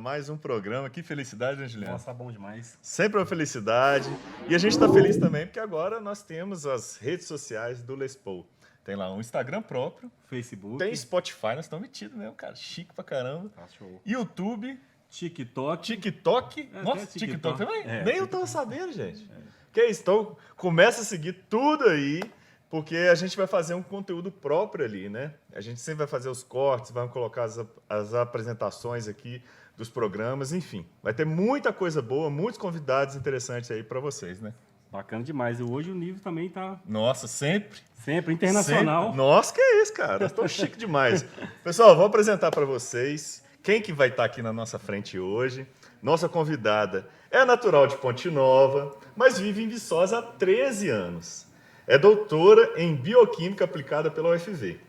mais um programa. Que felicidade, né, Juliano? Nossa, bom demais. Sempre uma felicidade. E a gente está feliz também porque agora nós temos as redes sociais do Les Paul. Tem lá um Instagram próprio, Facebook. tem Spotify, nós estamos metidos mesmo, cara. Chique pra caramba. Tá show. YouTube, TikTok. TikTok. É, Nossa, até TikTok também? É, Nem eu tava sabendo, gente. Que isso, então começa a seguir tudo aí, porque a gente vai fazer um conteúdo próprio ali, né? A gente sempre vai fazer os cortes, vai colocar as apresentações aqui dos programas, enfim. Vai ter muita coisa boa, muitos convidados interessantes aí para vocês, né? Bacana demais. E hoje o nível também tá Nossa, sempre. sempre internacional. Sempre. Nossa, que isso, cara. Eu tô chique demais. Pessoal, vou apresentar para vocês quem que vai estar aqui na nossa frente hoje. Nossa convidada é natural de Ponte Nova, mas vive em Viçosa há 13 anos. É doutora em Bioquímica aplicada pela UFV.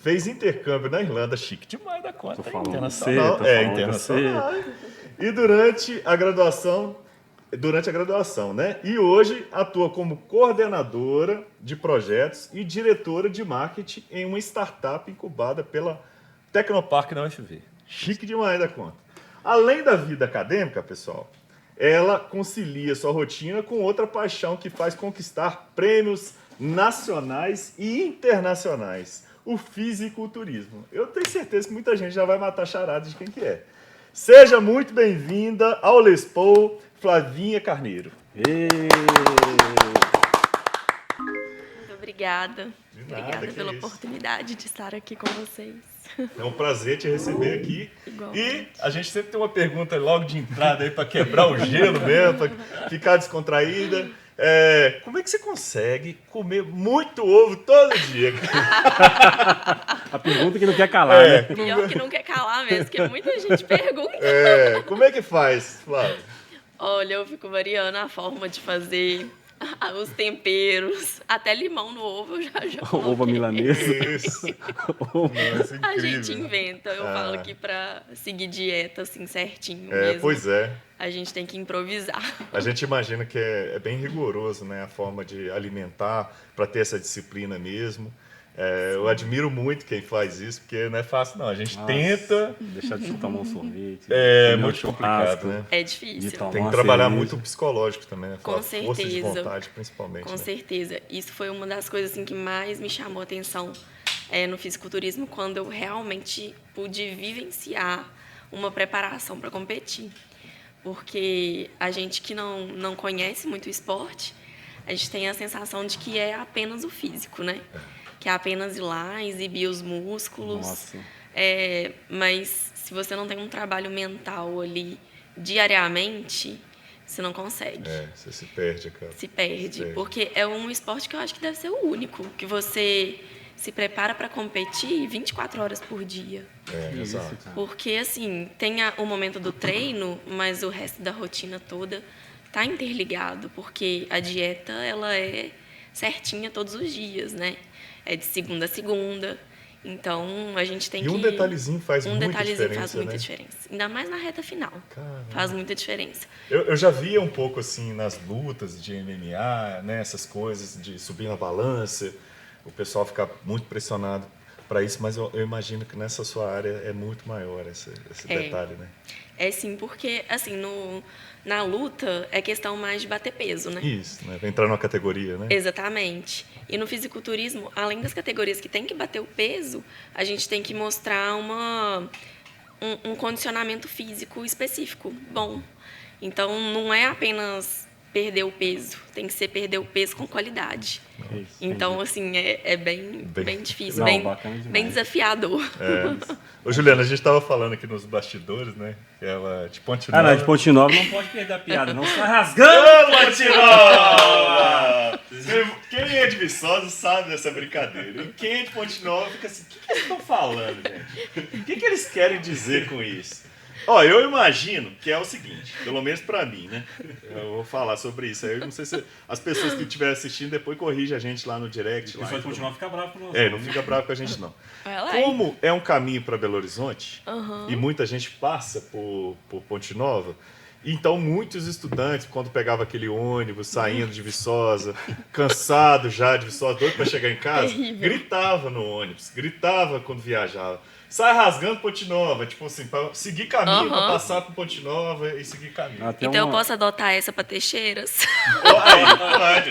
Fez intercâmbio na Irlanda, chique demais da conta. Tô falando Internacional. você, tô É, falando internacional. E durante a graduação, né? E hoje atua como coordenadora de projetos e diretora de marketing em uma startup incubada pela Tecnopark na UFV. Chique demais da conta. Além da vida acadêmica, pessoal, ela concilia sua rotina com outra paixão que faz conquistar prêmios nacionais e internacionais, o fisiculturismo. Eu tenho certeza que muita gente já vai matar a charada de quem que é. Seja muito bem-vinda ao Les Paul, Flavinha Carneiro. Ê! Muito obrigada. De nada, Obrigada que pela isso. oportunidade de estar aqui com vocês. É um prazer te receber aqui. Igualmente. E a gente sempre tem uma pergunta logo de entrada aí para quebrar o gelo mesmo, para ficar descontraída. Como é que você consegue comer muito ovo todo dia? A pergunta que não quer calar, né? Pior que não quer calar mesmo, que muita gente pergunta. Como é que faz, Flávio? Olha, eu fico variando a forma de fazer, os temperos, até limão no ovo eu já Ovo coloquei. milanesa. Isso. Ovo. Nossa, A incrível. gente inventa, eu Ah. falo que pra seguir dieta assim certinho É, mesmo, pois é. a gente tem que improvisar. A gente imagina que é bem rigoroso, né, a forma de alimentar para ter essa disciplina mesmo. Eu admiro muito quem faz isso, porque não é fácil, não. A gente Nossa, tenta. Deixar de tomar um sorvete. É comer um muito complicado, churrasco, né? É de difícil. tomar Tem que uma trabalhar cerveja. muito o psicológico também, né? Com Força de certeza. vontade, principalmente. Com né? certeza. Isso foi uma das coisas assim, que mais me chamou a atenção no fisiculturismo, quando eu realmente pude vivenciar uma preparação para competir. Porque a gente que não conhece muito o esporte, a gente tem a sensação de que é apenas o físico, né? Que é apenas ir lá, exibir os músculos. Nossa. Mas se você não tem um trabalho mental ali diariamente, você não consegue. Você se perde, cara. Se perde. Porque é um esporte que eu acho que deve ser o único, que você se prepara para competir 24 horas por dia. Que isso, Exato. cara. Porque, assim, tem o momento do treino, mas o resto da rotina toda tá interligado, porque a dieta, ela é certinha todos os dias, né? É de segunda a segunda. Então, a gente tem E que... um detalhezinho faz muita detalhezinho faz diferença, muita né? diferença. Ainda mais na reta final. Caramba. Faz muita diferença. Eu já via um pouco assim nas lutas de MMA, né, essas coisas de subir na balança, o pessoal fica muito pressionado para isso, mas eu imagino que nessa sua área é muito maior esse detalhe, né? É sim, porque, assim, na luta é questão mais de bater peso, né? Isso, né? Vai entrar numa categoria, né? Exatamente. E no fisiculturismo, além das categorias que tem que bater o peso, a gente tem que mostrar um condicionamento físico específico bom. Então, não é apenas perder o peso, tem que ser perder o peso com qualidade. Isso, Então, entendi. assim, é bem difícil, Não, bem, bacana demais. bem desafiador. Ô, Juliana, a gente estava falando aqui nos bastidores, né? Que ela de Ponte Ah, Nova. não, de Ponte Nova não pode perder a piada, não. Sai rasgando! Ponte Nova! Quem é de Viçosa sabe dessa brincadeira. E quem é de Ponte Nova fica assim, o que eles estão falando, gente? O que eles querem dizer com isso? Ó, eu imagino que é o seguinte, pelo menos pra mim, né? Eu vou falar sobre isso. Aí eu não sei se as pessoas que estiverem assistindo depois corrigem a gente lá no direct. O Lá, pessoal de então. Ponte Nova fica bravo com nós. Não fica bravo com a gente, não. Ela é. Como é um caminho para Belo Horizonte, Aham. e muita gente passa por Ponte Nova, então muitos estudantes, quando pegava aquele ônibus saindo de Viçosa, cansado já de Viçosa, doido para chegar em casa, Terrível. gritava no ônibus, gritava quando viajava. sai rasgando Ponte Nova, tipo assim, pra seguir caminho, pra Aham. passar por Ponte Nova e seguir caminho. Até Então eu uma- posso adotar essa pra Teixeiras? Aí,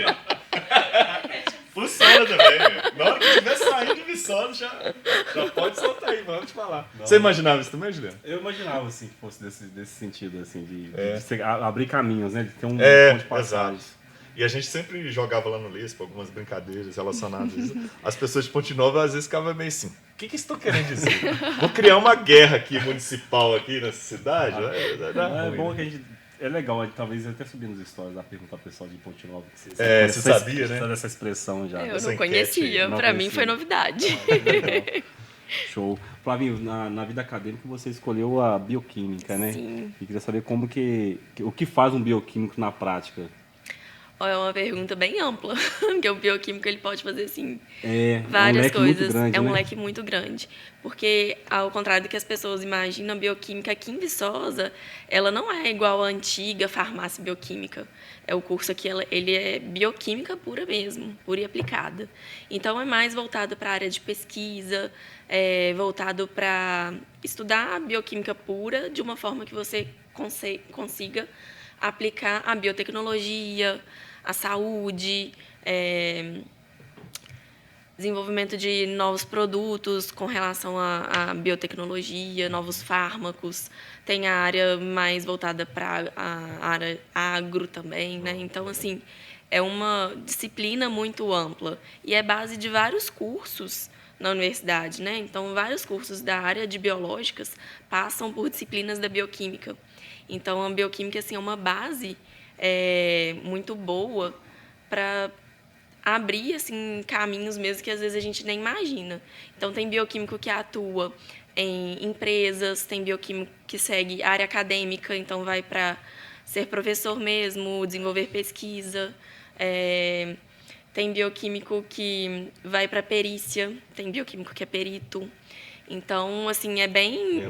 pode. Funciona também. Na hora que estiver saindo de Viçosa, já pode soltar aí, vamos te falar. Você imaginava isso também, Juliano? Eu imaginava, assim, que fosse desse sentido, assim, de É. abrir caminhos, né? De ter um É, ponto de passagem. exato. E a gente sempre jogava lá no Lispa algumas brincadeiras relacionadas a isso. As pessoas de Ponte Nova às vezes ficavam meio assim, o que estão querendo dizer? Vou criar uma guerra aqui municipal aqui nessa cidade? É bom que a gente... É legal, a gente, talvez até subir nos stories lá, perguntar ao pessoal de Ponte Nova. Se Você sabia, né? Sabe essa expressão já. Eu Essa não enquete conhecia, aí, não pra mim conhecia. foi novidade. Legal. Show. Flavinho, na vida acadêmica você escolheu a bioquímica, né? Sim. E queria saber como o que faz um bioquímico na prática. Ó, é uma pergunta bem ampla, porque o bioquímico ele pode fazer assim É um várias leque muito coisas. grande, É um né? leque muito grande. Porque, ao contrário do que as pessoas imaginam, a bioquímica aqui em Viçosa, ela não é igual à antiga farmácia bioquímica. É o curso aqui, ele é bioquímica pura mesmo, pura e aplicada. Então, é mais voltado para a área de pesquisa, voltado para estudar a bioquímica pura de uma forma que você consiga aplicar a biotecnologia, a saúde, desenvolvimento de novos produtos com relação à biotecnologia, novos fármacos. Tem a área mais voltada para a área agro também, né? Então, assim, é uma disciplina muito ampla e é base de vários cursos na universidade, né? Então, vários cursos da área de biológicas passam por disciplinas da bioquímica. Então, a bioquímica assim, é uma base muito boa para abrir assim caminhos mesmo que às vezes a gente nem imagina. Então tem bioquímico que atua em empresas, tem bioquímico que segue área acadêmica, então vai para ser professor mesmo, desenvolver pesquisa. Tem bioquímico que vai para perícia, tem bioquímico que é perito. Então, assim, é bem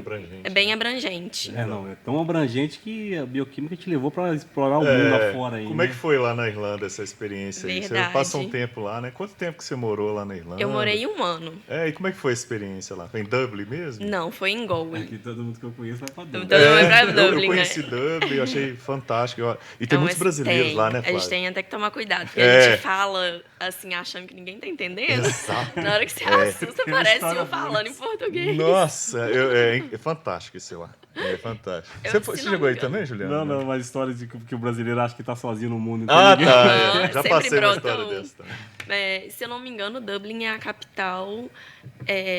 abrangente. Não, é tão abrangente que a bioquímica te levou para explorar o mundo afora aí. Como é que foi lá na Irlanda essa experiência aí? Você Verdade. passou um tempo lá, né? Quanto tempo que você morou lá na Irlanda? Eu morei 1 ano. E como é que foi a experiência lá? Foi em Dublin mesmo? Não, foi em Galway. Aqui todo mundo que eu conheço vai pra Dublin. Todo mundo vai pra eu Dublin, conheci né? Dublin, eu achei fantástico. E tem muitos brasileiros lá, né, A Flávio? gente tem até que tomar cuidado, porque a gente fala assim, achando que ninguém tá entendendo. Exato. Na hora que você assusta, Tem uma parece história eu boa falando em disso. português. Nossa, é fantástico esse lá. É fantástico. Eu, Você se não chegou me aí engano. também, Juliano? Não, mas histórias de que o brasileiro acha que tá sozinho no mundo. Ah, ninguém- tá. Não, Já sempre passei uma brota história um. dessa também. Se eu não me engano, Dublin é a capital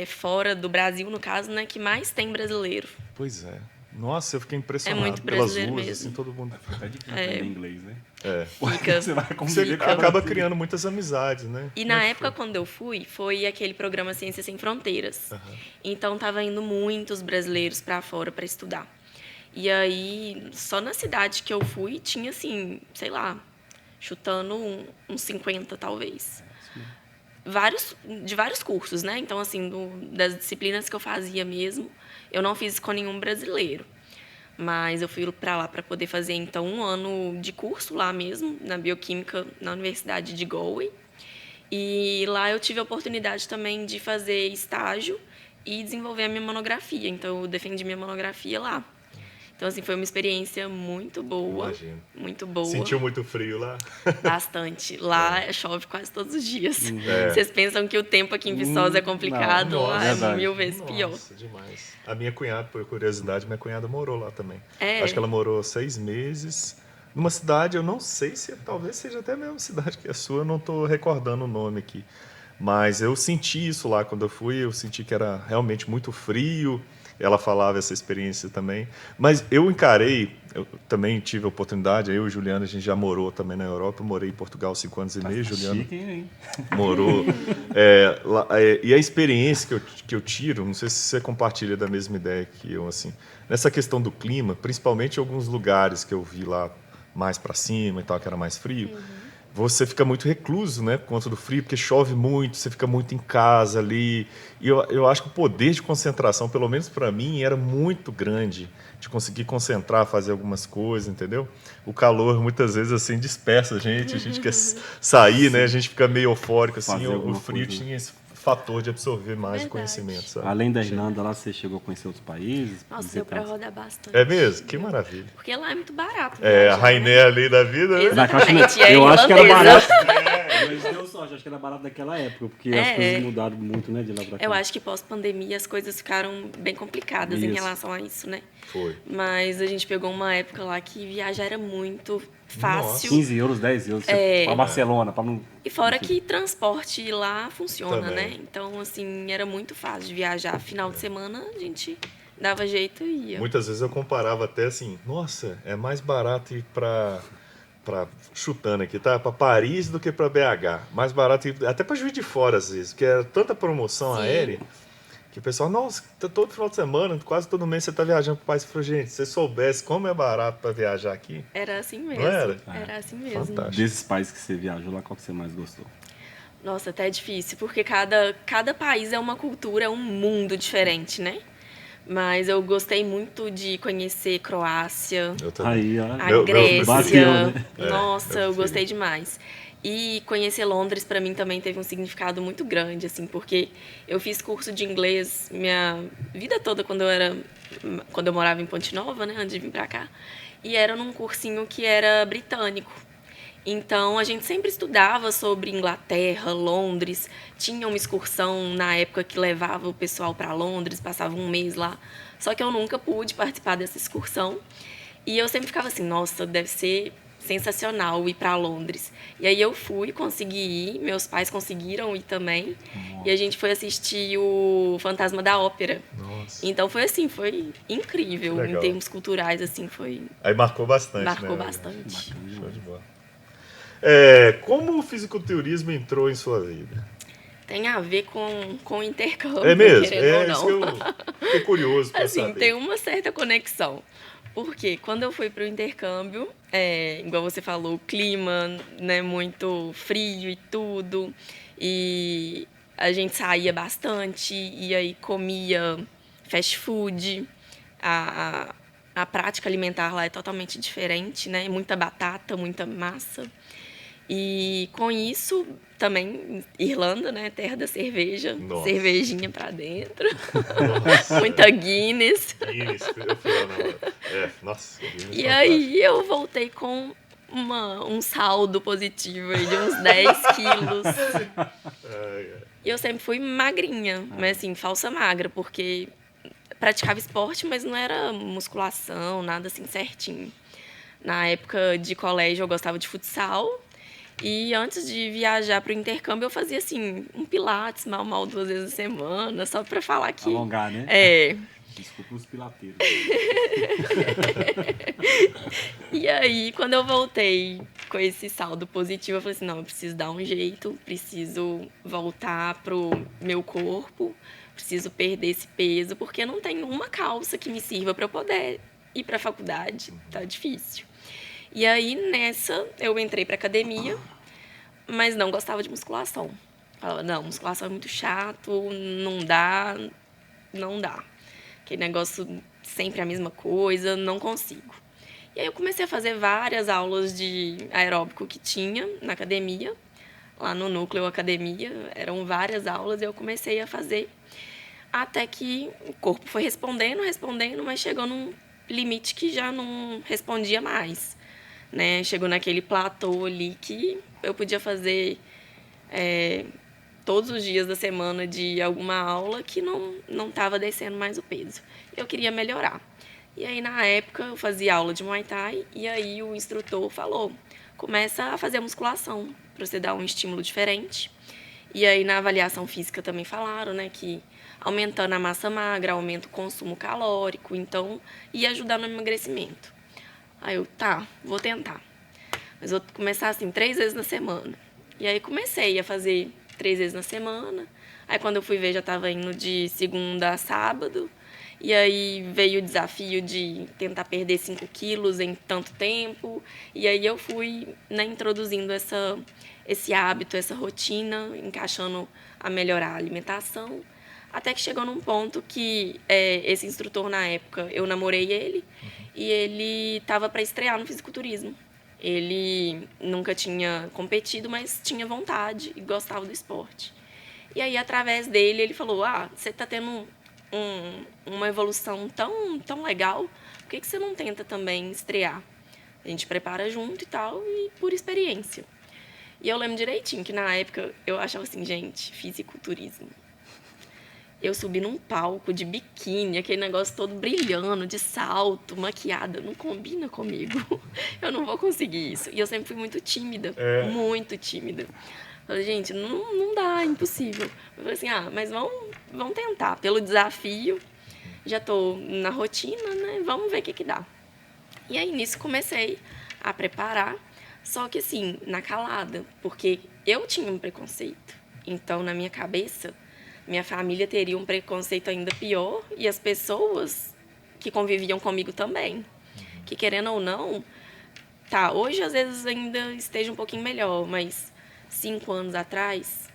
fora do Brasil, no caso, né, que mais tem brasileiro. Pois é. Nossa, eu fiquei impressionado muito pelas brasileiro ruas, mesmo. assim, todo mundo. Tá difícil aprender inglês, né? Fica. Você vai Você conviver com acaba brasileiro. criando muitas amizades, né? E Como na é que época, quando eu fui, foi aquele programa Ciências Sem Fronteiras. Então, tava indo muitos brasileiros para fora para estudar. E aí, só na cidade que eu fui, tinha, assim, sei lá, chutando uns 50, talvez. De vários cursos, né? Então, assim, das disciplinas que eu fazia mesmo, eu não fiz com nenhum brasileiro. Mas eu fui para lá para poder fazer, então, 1 ano de curso lá mesmo, na bioquímica, na Universidade de Galway. E lá eu tive a oportunidade também de fazer estágio e desenvolver a minha monografia. Então, eu defendi minha monografia lá. Então, assim, foi uma experiência muito boa. Imagino. Muito boa. Sentiu muito frio lá? Bastante. Lá chove quase todos os dias. É. Vocês pensam que o tempo aqui em Viçosa é complicado? não, Lá é verdade. 1000 vezes pior. Nossa, demais. A minha cunhada, por curiosidade, minha cunhada morou lá também. É. Acho que ela morou 6 meses numa cidade, eu não sei se talvez seja até a mesma cidade que a sua, eu não estou recordando o nome aqui. Mas eu senti isso lá quando eu fui, eu senti que era realmente muito frio. Ela falava essa experiência também. Mas eu encarei, eu também tive a oportunidade, eu e o Juliano, a gente já morou também na Europa, eu morei em Portugal 5 anos e meio, Juliano Chique, hein? morou. E a experiência que eu tiro, não sei se você compartilha da mesma ideia que eu, assim, nessa questão do clima, principalmente em alguns lugares que eu vi lá mais para cima e tal, que era mais frio, você fica muito recluso, né, por conta do frio, porque chove muito, você fica muito em casa ali. E eu acho que o poder de concentração, pelo menos para mim, era muito grande, de conseguir concentrar, fazer algumas coisas, entendeu? O calor, muitas vezes, assim, dispersa a gente quer sair, né, a gente fica meio eufórico, assim, Fazer o alguma frio coisa. tinha esse fator de absorver mais o Verdade. conhecimento, sabe? Além da Irlanda, lá você chegou a conhecer outros países? Nossa, deu pra visitar- rodar bastante. É mesmo? Que maravilha. Porque lá é muito barato. É, a viajar, né? Rainé ali da vida, né? Exatamente. E a Eu acho que era irlandesa. barato. Mas deu sorte, acho que era barato naquela época, porque as É. coisas mudaram muito, né, de lá pra cá. Eu acho que pós-pandemia as coisas ficaram bem complicadas em Isso. relação a isso, né? Foi. Mas a gente pegou uma época lá que viajar era muito fácil. 15 euros, 10 euros, pra Barcelona, pra não... E fora que transporte lá funciona, Também. né? Então, assim, era muito fácil de viajar. Final de semana a gente dava jeito e ia. Muitas vezes eu comparava até assim, nossa, é mais barato ir pra chutando aqui, tá? Pra Paris do que pra BH. Mais barato ir até pra Juiz de Fora, às vezes, porque era tanta promoção Sim. aérea que o pessoal, nossa, todo final de semana, quase todo mês você tá viajando pro país. Eu falei, gente, se você soubesse como é barato pra viajar aqui, Era assim mesmo. Não era? Era assim mesmo. Fantástico. Desses países que você viajou lá, qual que você mais gostou? Nossa, até é difícil, porque cada país é uma cultura, é um mundo diferente, né? Mas eu gostei muito de conhecer Croácia, eu também. Aí, ó. a Meu Grécia. bateu, né? Nossa, meu eu preferido. gostei demais. E conhecer Londres para mim também teve um significado muito grande, assim, porque eu fiz curso de inglês minha vida toda quando eu morava em Ponte Nova, né, antes de vir para cá. E era num cursinho que era britânico. Então, a gente sempre estudava sobre Inglaterra, Londres. Tinha uma excursão na época que levava o pessoal para Londres, passava um mês lá. Só que eu nunca pude participar dessa excursão. E eu sempre ficava assim, nossa, deve ser sensacional ir para Londres. E aí eu fui, consegui ir, meus pais conseguiram ir também. E a gente foi assistir o Fantasma da Ópera. Nossa. Então foi assim, foi incrível. Que legal. Em termos culturais, assim, foi... Aí marcou bastante, Marcou né? bastante. Show de bola. Como o fisiculturismo entrou em sua vida? Tem a ver com o intercâmbio, É mesmo? querendo ou É não. isso que eu fiquei curioso pra Assim, saber. tem uma certa conexão. Porque quando eu fui para o intercâmbio, igual você falou, o clima, né, muito frio e tudo, e a gente saía bastante, e aí comia fast food, a prática alimentar lá é totalmente diferente, né? Muita batata, muita massa. E com isso, também, Irlanda, né? Terra da cerveja, Nossa. cervejinha pra dentro, muita Guinness. Guinness, eu fui lá na hora. Nossa, Guinness E fantástico. aí eu voltei com um saldo positivo aí de uns 10 quilos. Ai, ai. E eu sempre fui magrinha, mas assim, falsa magra, porque praticava esporte, mas não era musculação, nada assim certinho. Na época de colégio eu gostava de futsal. E antes de viajar para o intercâmbio, eu fazia assim, um pilates mal 2 vezes a semana, só para falar que... Alongar, né? Desculpa os pilateiros. E aí, quando eu voltei com esse saldo positivo, eu falei assim, não, eu preciso dar um jeito, preciso voltar pro meu corpo, preciso perder esse peso, porque não tem uma calça que me sirva para eu poder ir para a faculdade, tá difícil. E aí, nessa, eu entrei para academia, mas não gostava de musculação. Falava, não, musculação é muito chato, não dá. Aquele negócio sempre a mesma coisa, não consigo. E aí eu comecei a fazer várias aulas de aeróbico que tinha na academia, lá no núcleo academia, eram várias aulas e eu comecei a fazer, até que o corpo foi respondendo, mas chegou num limite que já não respondia mais, né? Chegou naquele platô ali que eu podia fazer todos os dias da semana de alguma aula que não estava descendo mais o peso. Eu queria melhorar. E aí, na época, eu fazia aula de Muay Thai e aí o instrutor falou, começa a fazer a musculação para você dar um estímulo diferente. E aí, na avaliação física também falaram, né, que aumentando a massa magra, aumenta o consumo calórico, então ia ajudar no emagrecimento. Aí eu, tá, vou tentar. Mas vou começar assim, 3 vezes na semana. E aí comecei a fazer 3 vezes na semana. Aí quando eu fui ver, já estava indo de segunda a sábado. E aí veio o desafio de tentar perder 5 quilos em tanto tempo. E aí eu fui, né, introduzindo esse hábito, essa rotina, encaixando a melhorar a alimentação. Até que chegou num ponto que esse instrutor, na época, eu namorei ele. E ele estava para estrear no fisiculturismo. Ele nunca tinha competido, mas tinha vontade e gostava do esporte. E aí, através dele, ele falou, você tá tendo uma evolução tão legal, por que você não tenta também estrear? A gente prepara junto e tal, e por experiência. E eu lembro direitinho que na época eu achava assim, gente, fisiculturismo. Eu subi num palco de biquíni, aquele negócio todo brilhando, de salto, maquiada, não combina comigo. Eu não vou conseguir isso. E eu sempre fui muito tímida, muito tímida. Falei, gente, não dá, é impossível. Eu falei assim, mas vamos tentar, pelo desafio. Já tô na rotina, né? Vamos ver o que dá. E aí, nisso, comecei a preparar, só que assim, na calada, porque eu tinha um preconceito. Então, na minha cabeça, minha família teria um preconceito ainda pior e as pessoas que conviviam comigo também. Que, querendo ou não, hoje às vezes ainda esteja um pouquinho melhor, mas 5 anos atrás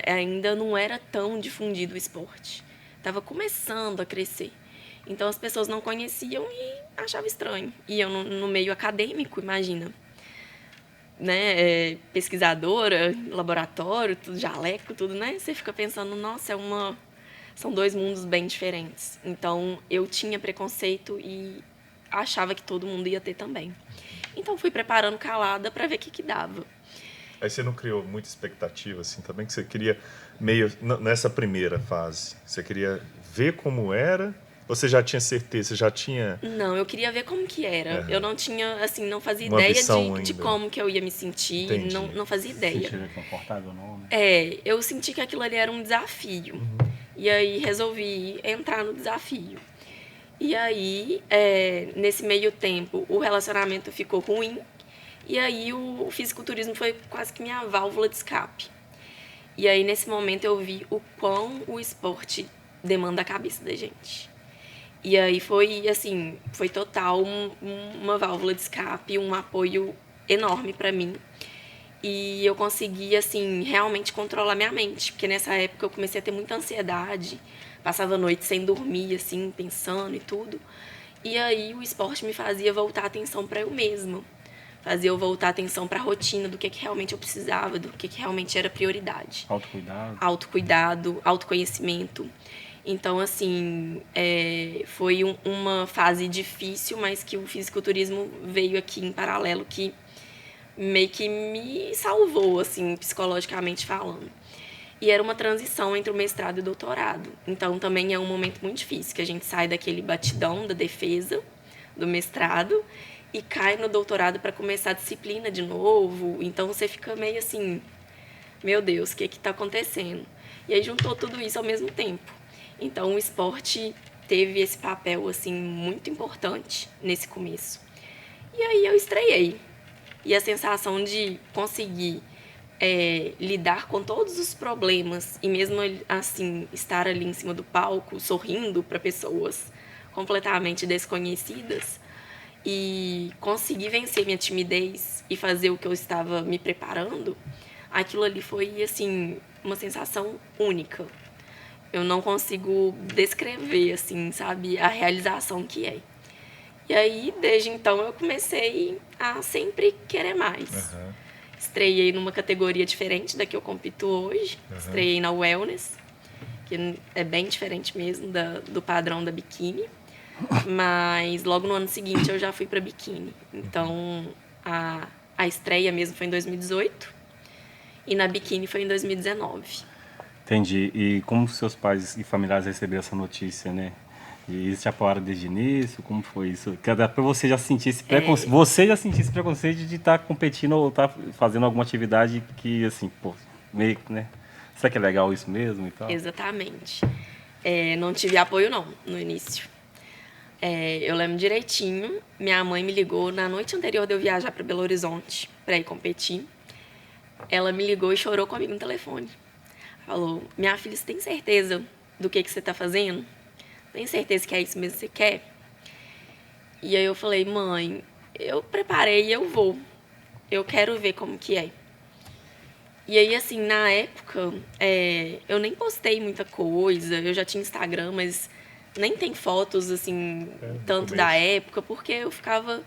ainda não era tão difundido o esporte. Estava começando a crescer. Então as pessoas não conheciam e achavam estranho. E eu no meio acadêmico, imagina, né, pesquisadora, laboratório, tudo jaleco, tudo, né? Você fica pensando, nossa, são 2 mundos bem diferentes. Então eu tinha preconceito e achava que todo mundo ia ter também. Então fui preparando calada para ver o que dava. Aí você não criou muita expectativa, assim, também? Que você queria meio, nessa primeira fase, você queria ver como era? Ou você já tinha certeza, você já tinha... Não, eu queria ver como que era. Eu não tinha, assim, não fazia Uma ideia ambição de ainda. como que eu ia me sentir. Entendi. Não fazia ideia. Sentir confortável ou não, né? Eu senti que aquilo ali era um desafio. E aí resolvi entrar no desafio. E aí, nesse meio tempo, o relacionamento ficou ruim. E aí o fisiculturismo foi quase que minha válvula de escape. E aí, nesse momento, eu vi o quão o esporte demanda a cabeça da gente. E aí foi, assim, foi total uma válvula de escape, um apoio enorme para mim. E eu consegui, assim, realmente controlar minha mente. Porque nessa época eu comecei a ter muita ansiedade. Passava a noite sem dormir, assim, pensando e tudo. E aí o esporte me fazia voltar a atenção para eu mesma. Fazia eu voltar a atenção para a rotina, do que realmente eu precisava, do que realmente era prioridade. Autocuidado. Autocuidado, autoconhecimento. Então, assim, foi uma fase difícil, mas que o fisiculturismo veio aqui em paralelo, que meio que me salvou, assim, psicologicamente falando. E era uma transição entre o mestrado e o doutorado. Então, também é um momento muito difícil, que a gente sai daquele batidão da defesa do mestrado e cai no doutorado para começar a disciplina de novo. Então, você fica meio assim, meu Deus, o que está acontecendo? E aí juntou tudo isso ao mesmo tempo. Então, o esporte teve esse papel, assim, muito importante nesse começo. E aí eu estreiei. E a sensação de conseguir lidar com todos os problemas e mesmo assim estar ali em cima do palco, sorrindo para pessoas completamente desconhecidas e conseguir vencer minha timidez e fazer o que eu estava me preparando, aquilo ali foi, assim, uma sensação única. Eu não consigo descrever, assim, sabe, a realização que é. E aí, desde então, eu comecei a sempre querer mais. Estreiei numa categoria diferente da que eu compito hoje. Estreiei na Wellness, que é bem diferente mesmo do padrão da biquíni. Mas logo no ano seguinte eu já fui para biquíni. Então, a estreia mesmo foi em 2018 e na biquíni foi em 2019. Entendi. E como seus pais e familiares receberam essa notícia, né? E eles te apoiaram desde o início? Como foi isso? Para você já sentir esse preconceito, você já sentir esse preconceito de estar competindo ou estar fazendo alguma atividade que, assim, pô, meio, né? Será que é legal isso mesmo e tal? Exatamente. Não tive apoio, não, no início. Eu lembro direitinho, minha mãe me ligou na noite anterior de eu viajar para Belo Horizonte para ir competir. Ela me ligou e chorou comigo no telefone. Falou, minha filha, você tem certeza do que você está fazendo? Tem certeza que é isso mesmo que você quer? E aí eu falei, mãe, eu preparei e eu vou. Eu quero ver como que é. E aí, assim, na época, eu nem postei muita coisa. Eu já tinha Instagram, mas nem tem fotos, assim, tanto da época, porque eu ficava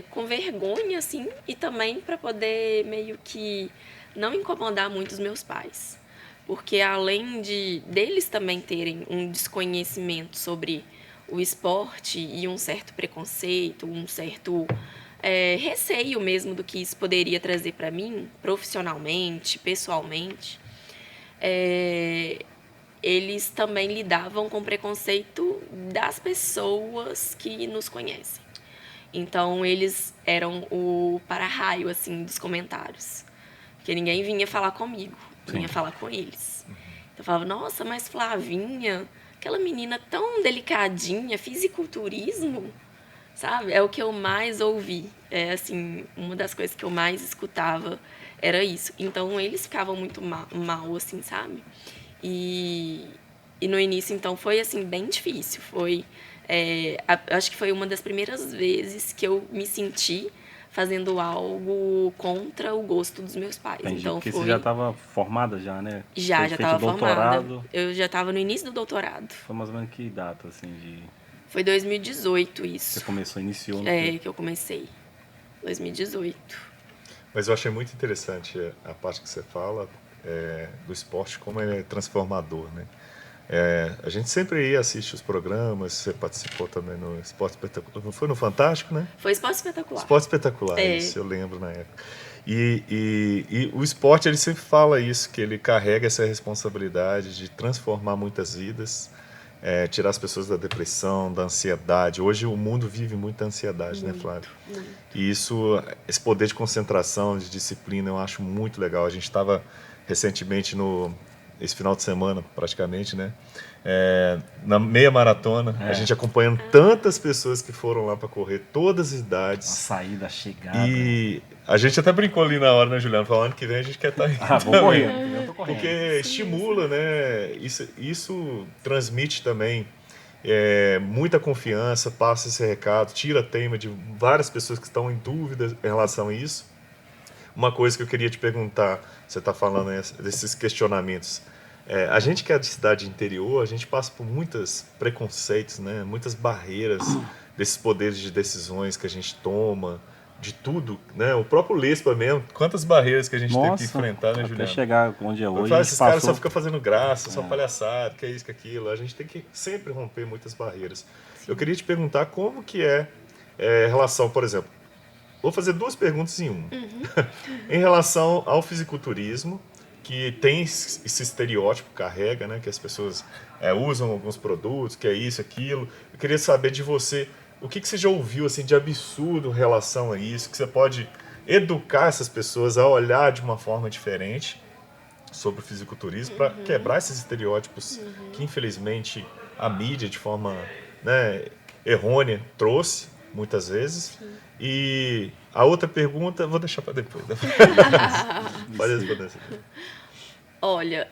com vergonha, assim, e também para poder meio que não incomodar muito os meus pais. porque além deles também terem um desconhecimento sobre o esporte e um certo preconceito, um certo receio mesmo do que isso poderia trazer para mim, profissionalmente, pessoalmente, eles também lidavam com preconceito das pessoas que nos conhecem. Então, eles eram o para-raio, assim, dos comentários. Porque ninguém vinha falar comigo, vinha falar com eles. Então, eu falava, nossa, mas Flavinha, aquela menina tão delicadinha, fisiculturismo, sabe? É o que eu mais ouvi. É, assim, uma das coisas que eu mais escutava era isso. Então, eles ficavam muito mal, assim, sabe? E no início, então, foi, assim, bem difícil. Acho que foi uma das primeiras vezes que eu me senti fazendo algo contra o gosto dos meus pais. Entendi, Então, porque você já estava formada já, né? Já Feito estava formada. doutorado. Eu já estava no início do doutorado. Foi mais ou menos que data, assim, de... Foi 2018 isso. Você começou, iniciou no... Que eu comecei. 2018. Mas eu achei muito interessante a parte que você fala do esporte, como ele é transformador, né? A gente sempre ia assistir os programas, você participou também no Esporte Espetacular. Foi no Fantástico, né? Foi Esporte Espetacular. Esporte Espetacular, isso eu lembro na época. E o esporte, ele sempre fala isso, que ele carrega essa responsabilidade de transformar muitas vidas, tirar as pessoas da depressão, da ansiedade. Hoje o mundo vive muita ansiedade, né, Flávia? E esse poder de concentração, de disciplina, eu acho muito legal. A gente estava recentemente esse final de semana, praticamente, né? Na meia maratona, a gente acompanhando tantas pessoas que foram lá para correr, todas as idades. A saída, a chegada. E a gente até brincou ali na hora, né, Juliano? Falando que vem a gente quer estar indo. Vou correr, eu tô correndo. Porque estimula, né? Isso transmite também muita confiança, passa esse recado, tira a teima de várias pessoas que estão em dúvida em relação a isso. Uma coisa que eu queria te perguntar, você está falando desses questionamentos. A gente que é de cidade interior, a gente passa por muitos preconceitos, né? Muitas barreiras desses poderes de decisões que a gente toma, de tudo, né? O próprio Lespa mesmo, quantas barreiras que a gente teve que enfrentar, né, Juliano? Até chegar onde é hoje, Esses caras só ficam fazendo graça, só palhaçada, que é isso, que é aquilo. A gente tem que sempre romper muitas barreiras. Sim. Eu queria te perguntar como que é relação, por exemplo, vou fazer duas perguntas em uma. Em relação ao fisiculturismo, que tem esse estereótipo, carrega, né? Que as pessoas usam alguns produtos, que é isso, aquilo. Eu queria saber de você, o que você já ouviu assim, de absurdo em relação a isso, que você pode educar essas pessoas a olhar de uma forma diferente sobre o fisiculturismo, para quebrar esses estereótipos que, infelizmente, a mídia, de forma errônea, trouxe, muitas vezes. Sim. E a outra pergunta, vou deixar para depois. Pode responder. Olha,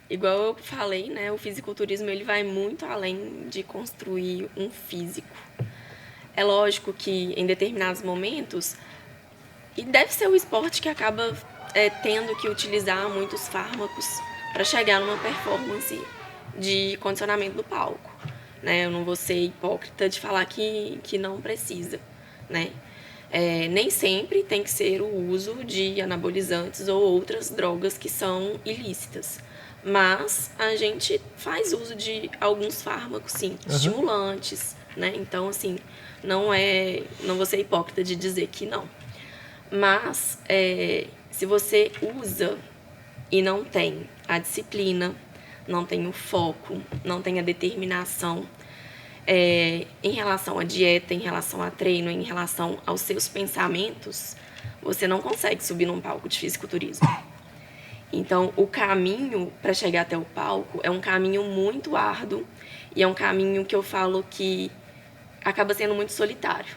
igual eu falei, né, o fisiculturismo ele vai muito além de construir um físico. É lógico que em determinados momentos, e deve ser o esporte que acaba tendo que utilizar muitos fármacos para chegar numa performance de condicionamento do palco. Né? Eu não vou ser hipócrita de falar que não precisa, né? Nem sempre tem que ser o uso de anabolizantes ou outras drogas que são ilícitas, mas a gente faz uso de alguns fármacos, sim, estimulantes, né? Então, assim, não vou ser hipócrita de dizer que não. Mas, se você usa e não tem a disciplina, não tem o foco, não tem a determinação em relação à dieta, em relação a treino, em relação aos seus pensamentos, você não consegue subir num palco de fisiculturismo. Então, o caminho para chegar até o palco é um caminho muito árduo e é um caminho que eu falo que acaba sendo muito solitário,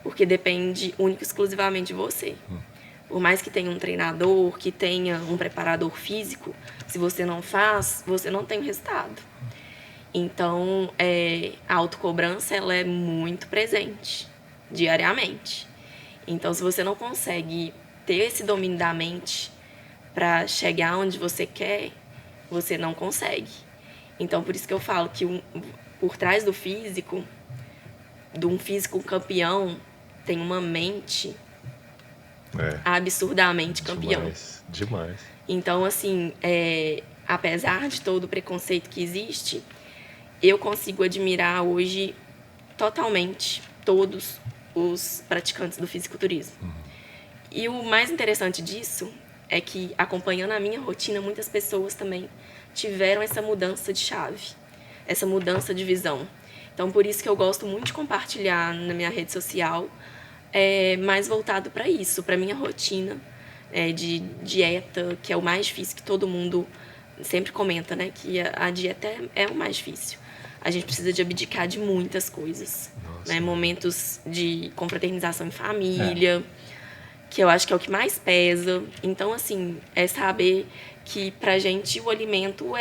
porque depende única e exclusivamente de você. Por mais que tenha um treinador, que tenha um preparador físico, se você não faz, você não tem o resultado. Então, a autocobrança ela é muito presente, diariamente. Então, se você não consegue ter esse domínio da mente para chegar onde você quer, você não consegue. Então, por isso que eu falo que por trás do físico, de um físico campeão, tem uma mente absurdamente campeão. Demais. Então, assim, apesar de todo o preconceito que existe, eu consigo admirar hoje totalmente todos os praticantes do fisiculturismo. E o mais interessante disso é que, acompanhando a minha rotina, muitas pessoas também tiveram essa mudança de chave, essa mudança de visão. Então, por isso que eu gosto muito de compartilhar na minha rede social, mais voltado para isso, para minha rotina de dieta, que é o mais difícil, que todo mundo sempre comenta, né? Que a dieta é o mais difícil. A gente precisa de abdicar de muitas coisas, né? Momentos de confraternização em família, que eu acho que é o que mais pesa. Então, assim, é saber que pra gente o alimento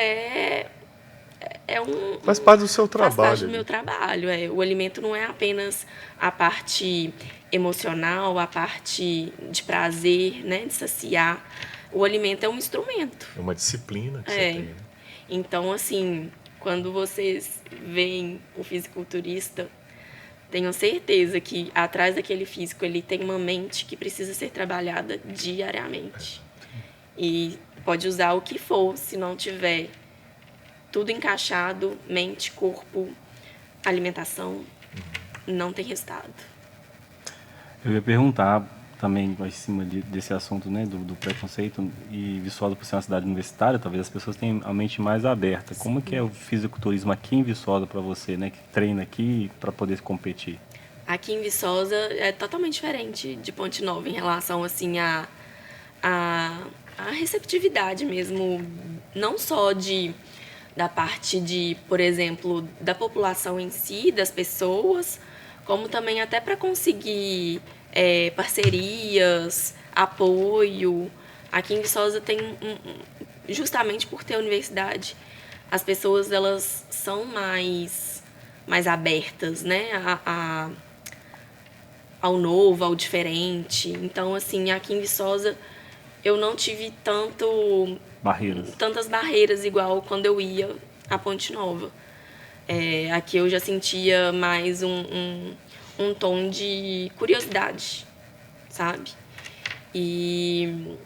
faz parte do seu trabalho. Faz parte do meu trabalho. O alimento não é apenas a parte emocional, a parte de prazer, né, de saciar. O alimento é um instrumento. É uma disciplina que você tem. Né? Então, assim, quando vocês veem o fisiculturista, tenham certeza que atrás daquele físico ele tem uma mente que precisa ser trabalhada diariamente. E pode usar o que for, se não tiver tudo encaixado, mente, corpo, alimentação, não tem resultado. Eu ia perguntar também, em cima desse assunto, né, do preconceito, e Viçosa, por ser uma cidade universitária, talvez as pessoas tenham a mente mais aberta. Sim. Como que é o fisiculturismo aqui em Viçosa para você, né, que treina aqui para poder competir? Aqui em Viçosa é totalmente diferente de Ponte Nova em relação assim a receptividade mesmo, não só da parte de, por exemplo, da população em si, das pessoas, como também até para conseguir parcerias, apoio. Aqui em Viçosa tem, justamente por ter universidade, as pessoas elas são mais abertas, né, ao novo, ao diferente. Então, assim, aqui em Viçosa eu não tive tantas barreiras igual quando eu ia à Ponte Nova. Aqui eu já sentia mais um tom de curiosidade, sabe? E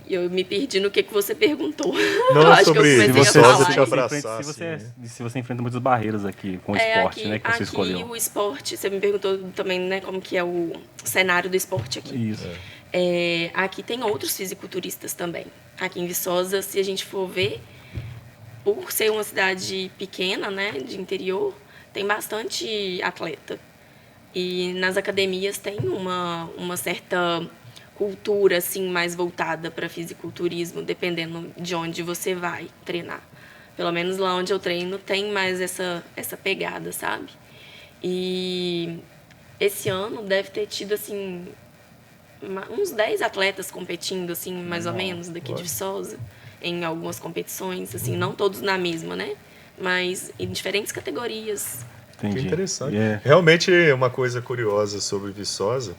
eu me perdi no que você perguntou. Não, acho sobre que eu comecei a falar. te abraçar, se você enfrenta muitas barreiras aqui com o esporte, né, que você escolheu. Aqui o esporte, você me perguntou também, né, como que é o cenário do esporte aqui. Isso. Aqui tem outros fisiculturistas também. Aqui em Viçosa, se a gente for ver, por ser uma cidade pequena, né, de interior, tem bastante atleta. E nas academias tem uma certa cultura assim mais voltada para fisiculturismo, dependendo de onde você vai treinar. Pelo menos lá onde eu treino tem mais essa pegada, sabe? E esse ano deve ter tido assim uns 10 atletas competindo assim, mais ou menos, daqui de Viçosa, em algumas competições, assim, não todos na mesma, né? Mas em diferentes categorias. Entendi. Que interessante. Realmente, uma coisa curiosa sobre Viçosa,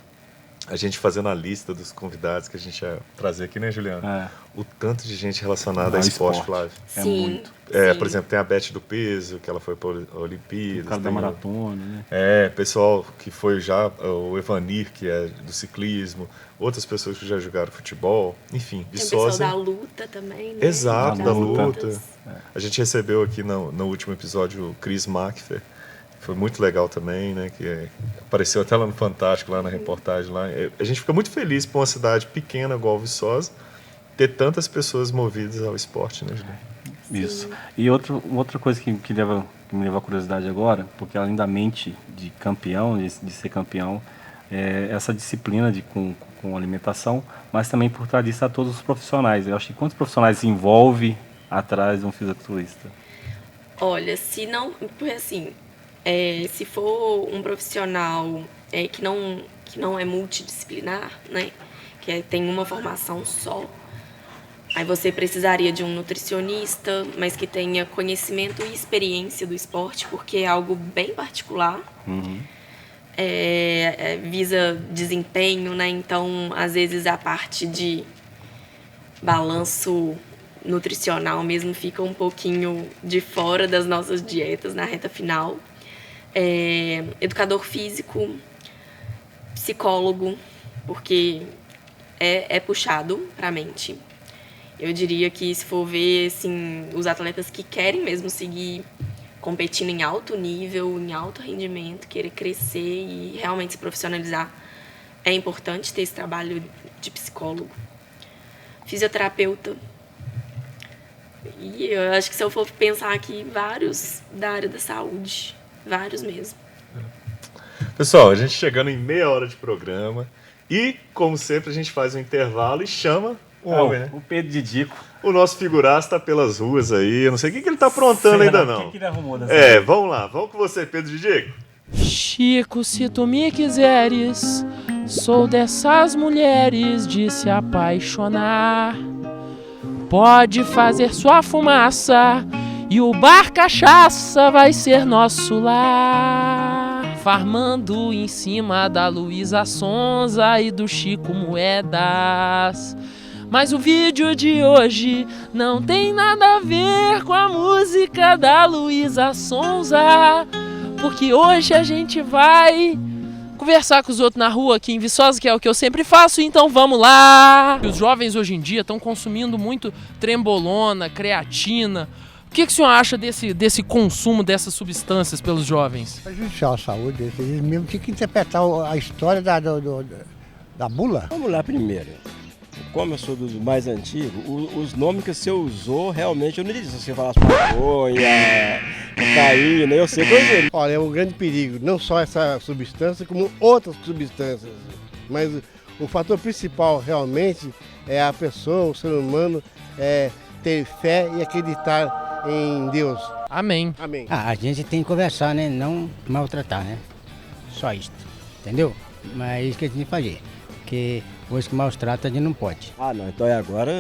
a gente fazendo a lista dos convidados que a gente ia trazer aqui, né, Juliana? O tanto de gente relacionada a esporte, Flávio. É muito. Sim. Por exemplo, tem a Beth do Peso, que ela foi para a Olimpíadas. O cara da maratona, né? Pessoal que foi já, o Evanir, que é do ciclismo, outras pessoas que já jogaram futebol, enfim, Viçosa. Tem o pessoal da luta também, né? Exato, da luta. A gente recebeu aqui no último episódio o Chris Macfer. Foi muito legal também, né? Que apareceu até lá no Fantástico, lá na reportagem. Lá. A gente fica muito feliz por uma cidade pequena igual Viçosa ter tantas pessoas movidas ao esporte, né, Juliana? Isso. E outra coisa que me leva a curiosidade agora, porque além da mente de campeão, de ser campeão, essa disciplina com alimentação, mas também por trás disso a todos os profissionais. Eu acho que quantos profissionais se envolve atrás de um fisiculturista? Olha, se não... Porque assim... se for um profissional que não é multidisciplinar, né, que tem uma formação só, aí você precisaria de um nutricionista, mas que tenha conhecimento e experiência do esporte, porque é algo bem particular. Visa desempenho, né, então às vezes a parte de balanço nutricional mesmo fica um pouquinho de fora das nossas dietas na reta final. Educador físico, psicólogo, porque é puxado para a mente. Eu diria que se for ver assim, os atletas que querem mesmo seguir competindo em alto nível, em alto rendimento, querer crescer e realmente se profissionalizar, é importante ter esse trabalho de psicólogo, fisioterapeuta. E eu acho que se eu for pensar aqui, vários da área da saúde, vários mesmo. Pessoal, a gente chegando em meia hora de programa e, como sempre, a gente faz um intervalo e chama o homem, né? O Pedro Didico. O nosso figuraça tá pelas ruas aí, eu não sei o que ele tá aprontando ainda não. O que ele arrumou dessa É, vez? vamos lá, vamos com você, Pedro Didico. Chico, se tu me quiseres, sou dessas mulheres de se apaixonar. Pode fazer sua fumaça e o bar cachaça vai ser nosso lar. Farmando em cima da Luísa Sonza e do Chico Moedas. Mas o vídeo de hoje não tem nada a ver com a música da Luísa Sonza, porque hoje a gente vai conversar com os outros na rua aqui em Viçosa, que é o que eu sempre faço, então vamos lá! Os jovens hoje em dia estão consumindo muito trembolona, creatina. O que o senhor acha desse consumo dessas substâncias pelos jovens? Prejudicial à saúde, eles mesmo tinham que interpretar a história da bula. Vamos lá primeiro. Como eu sou dos mais antigos, os nomes que você usou, realmente eu não disse. Se você falasse maconha, cocaína, eu sei que eu usei. Olha, é um grande perigo, não só essa substância, como outras substâncias. Mas o fator principal realmente é a pessoa, o ser humano, ter fé e acreditar em Deus. Amém. Amém. A gente tem que conversar, né? Não maltratar, né? Só isso, entendeu? Mas é isso que a gente tem que fazer. Porque hoje que maltrata a gente não pode. Ah, não, então é agora.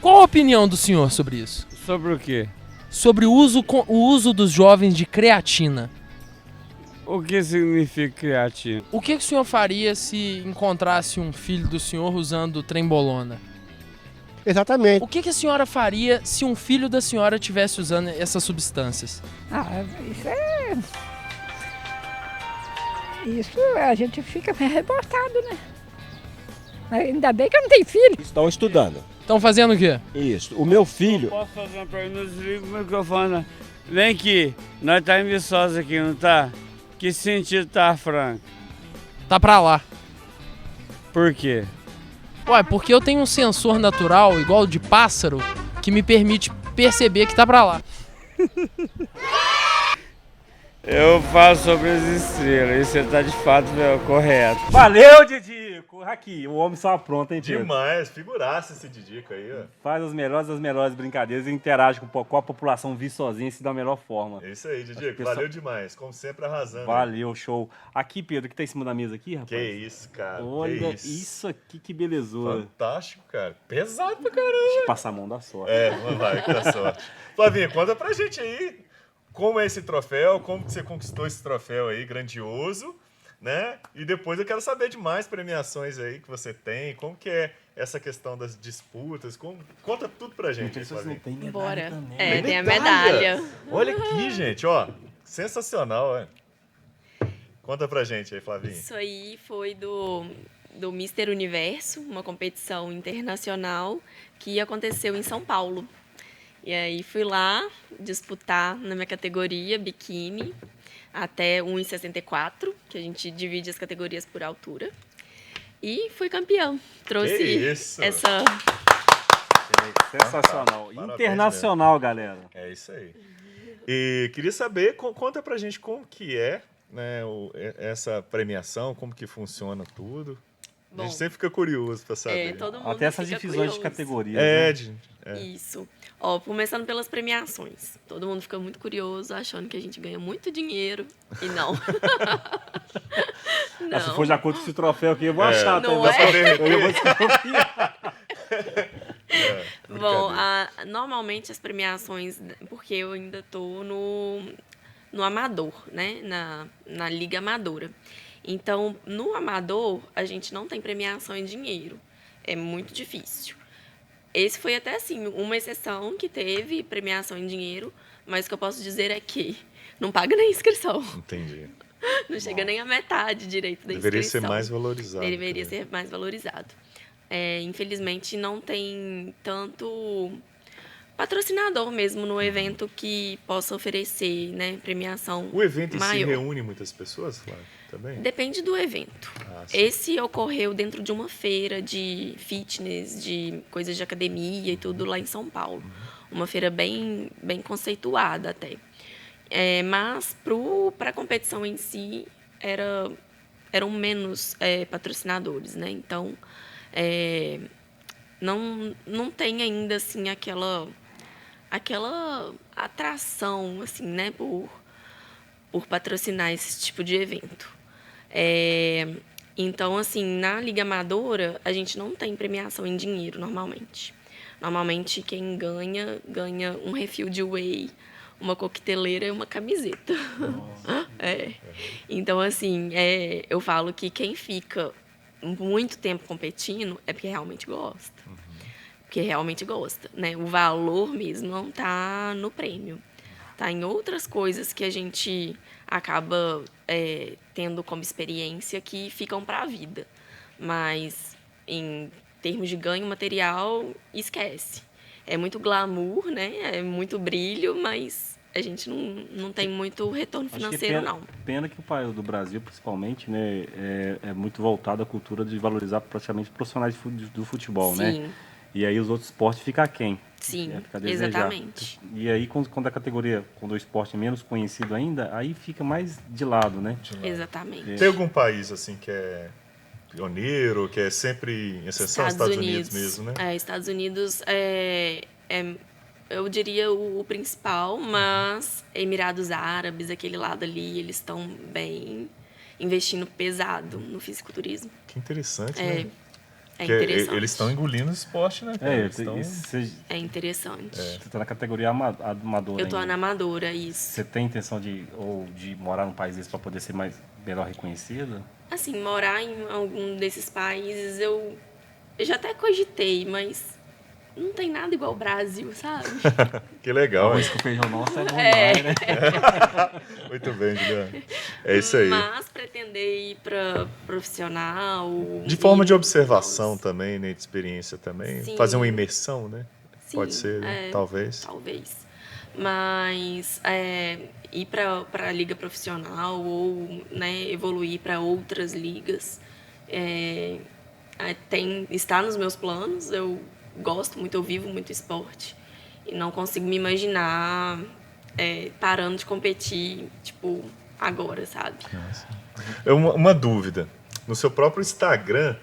Qual a opinião do senhor sobre isso? Sobre o quê? Sobre o uso dos jovens de creatina. O que significa creatina? O que o senhor faria se encontrasse um filho do senhor usando trembolona? Exatamente. O que a senhora faria se um filho da senhora estivesse usando essas substâncias? Isso a gente fica revoltado, né? Ainda bem que eu não tenho filho. Estão estudando. Estão fazendo o quê? Isso. O meu filho. Posso fazer uma pergunta? Desliga o microfone. Vem aqui, nós tá em Viçosa aqui, não tá? Que sentido tá, Franco? Tá pra lá. Por quê? Ué, porque eu tenho um sensor natural, igual de pássaro, que me permite perceber que tá pra lá. Eu falo sobre as estrelas, e você tá de fato correto. Valeu, Didico! Aqui, o homem só apronta, hein, Pedro? Demais, figuraça esse Didico aí, ó. Faz as melhores brincadeiras e interage com a população viçosinha da melhor forma. É isso aí, Didico, pessoal- valeu demais, como sempre arrasando. Valeu, show. Aqui, Pedro, que tá em cima da mesa aqui, rapaz? Que isso, cara, Olha que isso aqui, que belezura. Fantástico, cara, pesado pra caramba. Deixa eu passar a mão da sorte. Vai, que dá sorte. Flavinho, conta pra gente aí como é esse troféu, como que você conquistou esse troféu aí, grandioso, né? E depois eu quero saber de mais premiações aí que você tem, como que é essa questão das disputas, conta tudo pra gente aí, Flavinho. Bora. Tem Tem a medalha? medalha. Olha aqui, gente, ó, sensacional, é. Conta pra gente aí, Flavinho. Isso aí foi do Mister Universo, uma competição internacional que aconteceu em São Paulo. E aí fui lá disputar na minha categoria biquíni até 1,64, que a gente divide as categorias por altura. E fui campeã. Trouxe Que isso? essa... Sensacional. Parabéns Internacional, galera. É isso aí. E queria saber, conta pra gente como que é, né, essa premiação, como que funciona tudo. A Bom, gente sempre fica curioso pra saber. todo mundo Até essas fica divisões de curioso. categorias. É, né? Isso. Ó, começando pelas premiações. Todo mundo fica muito curioso, achando que a gente ganha muito dinheiro. E não. Ah, se for de acordo com esse troféu aqui, eu vou achar. Não tá? é? Eu vou desconfiar. Bom, normalmente as premiações, porque eu ainda tô no amador, né? Na liga amadora. Então, no amador, a gente não tem premiação em dinheiro. É muito difícil. Esse foi até, assim, uma exceção que teve premiação em dinheiro, mas o que eu posso dizer é que não paga nem inscrição. Entendi. Não chega nem a metade direito da Deveria inscrição. ser mais valorizado. Deveria ser mais valorizado. Infelizmente, não tem tanto patrocinador mesmo no evento que possa oferecer, né, premiação O evento em si maior. reúne muitas pessoas, Flávio, também? Depende do evento. Sim. Esse ocorreu dentro de uma feira de fitness, de coisas de academia e tudo lá em São Paulo. Uma feira bem conceituada até. Mas para a competição em si, eram menos patrocinadores, né? Então, não tem ainda assim aquela atração assim, né, por patrocinar esse tipo de evento. Então, assim, na Liga Amadora, a gente não tem premiação em dinheiro normalmente. Normalmente, quem ganha um refil de whey, uma coqueteleira e uma camiseta. Então, assim, eu falo que quem fica muito tempo competindo é porque realmente gosta. Porque realmente gosta, né? O valor mesmo não está no prêmio. Está em outras coisas que a gente acaba tendo como experiência que ficam para a vida. Mas, em termos de ganho material, esquece. É muito glamour, né? É muito brilho, mas a gente não tem muito retorno financeiro, não. Pena que o país do Brasil, principalmente, né, é muito voltado à cultura de valorizar praticamente profissionais do futebol, Sim. né? E aí os outros esportes ficam aquém. Sim, Fica a desejar. exatamente. E aí, quando a categoria, quando o esporte é menos conhecido ainda, aí fica mais de lado, né? Exatamente. Tem algum país assim que é pioneiro, que é sempre em exceção aos Estados Unidos mesmo, né? Estados Unidos eu diria o principal, mas Emirados Árabes, aquele lado ali, eles estão bem investindo pesado no fisiculturismo. Que interessante, né? É Porque interessante. eles estão engolindo o esporte, né? cara? Eles estão... É interessante. Você está na categoria amadora. Eu tô ainda. na amadora, isso. Você tem intenção de morar num país desse para poder ser melhor reconhecida? Assim, morar em algum desses países, eu já até cogitei, mas não tem nada igual o Brasil, sabe? Que legal, hein? Arroz com feijão nosso é bom demais, né? Muito bem, Juliana. É isso aí. Mas pretender ir para profissional... De forma de observação também, né? De experiência também. Sim. Fazer uma imersão, né? Sim, Pode ser, né? Talvez. Talvez. Mas ir para a liga profissional ou, né, evoluir para outras ligas está nos meus planos. Eu gosto muito, eu vivo muito esporte. E não consigo me imaginar parando de competir, tipo, agora, sabe? Uma dúvida. No seu próprio Instagram,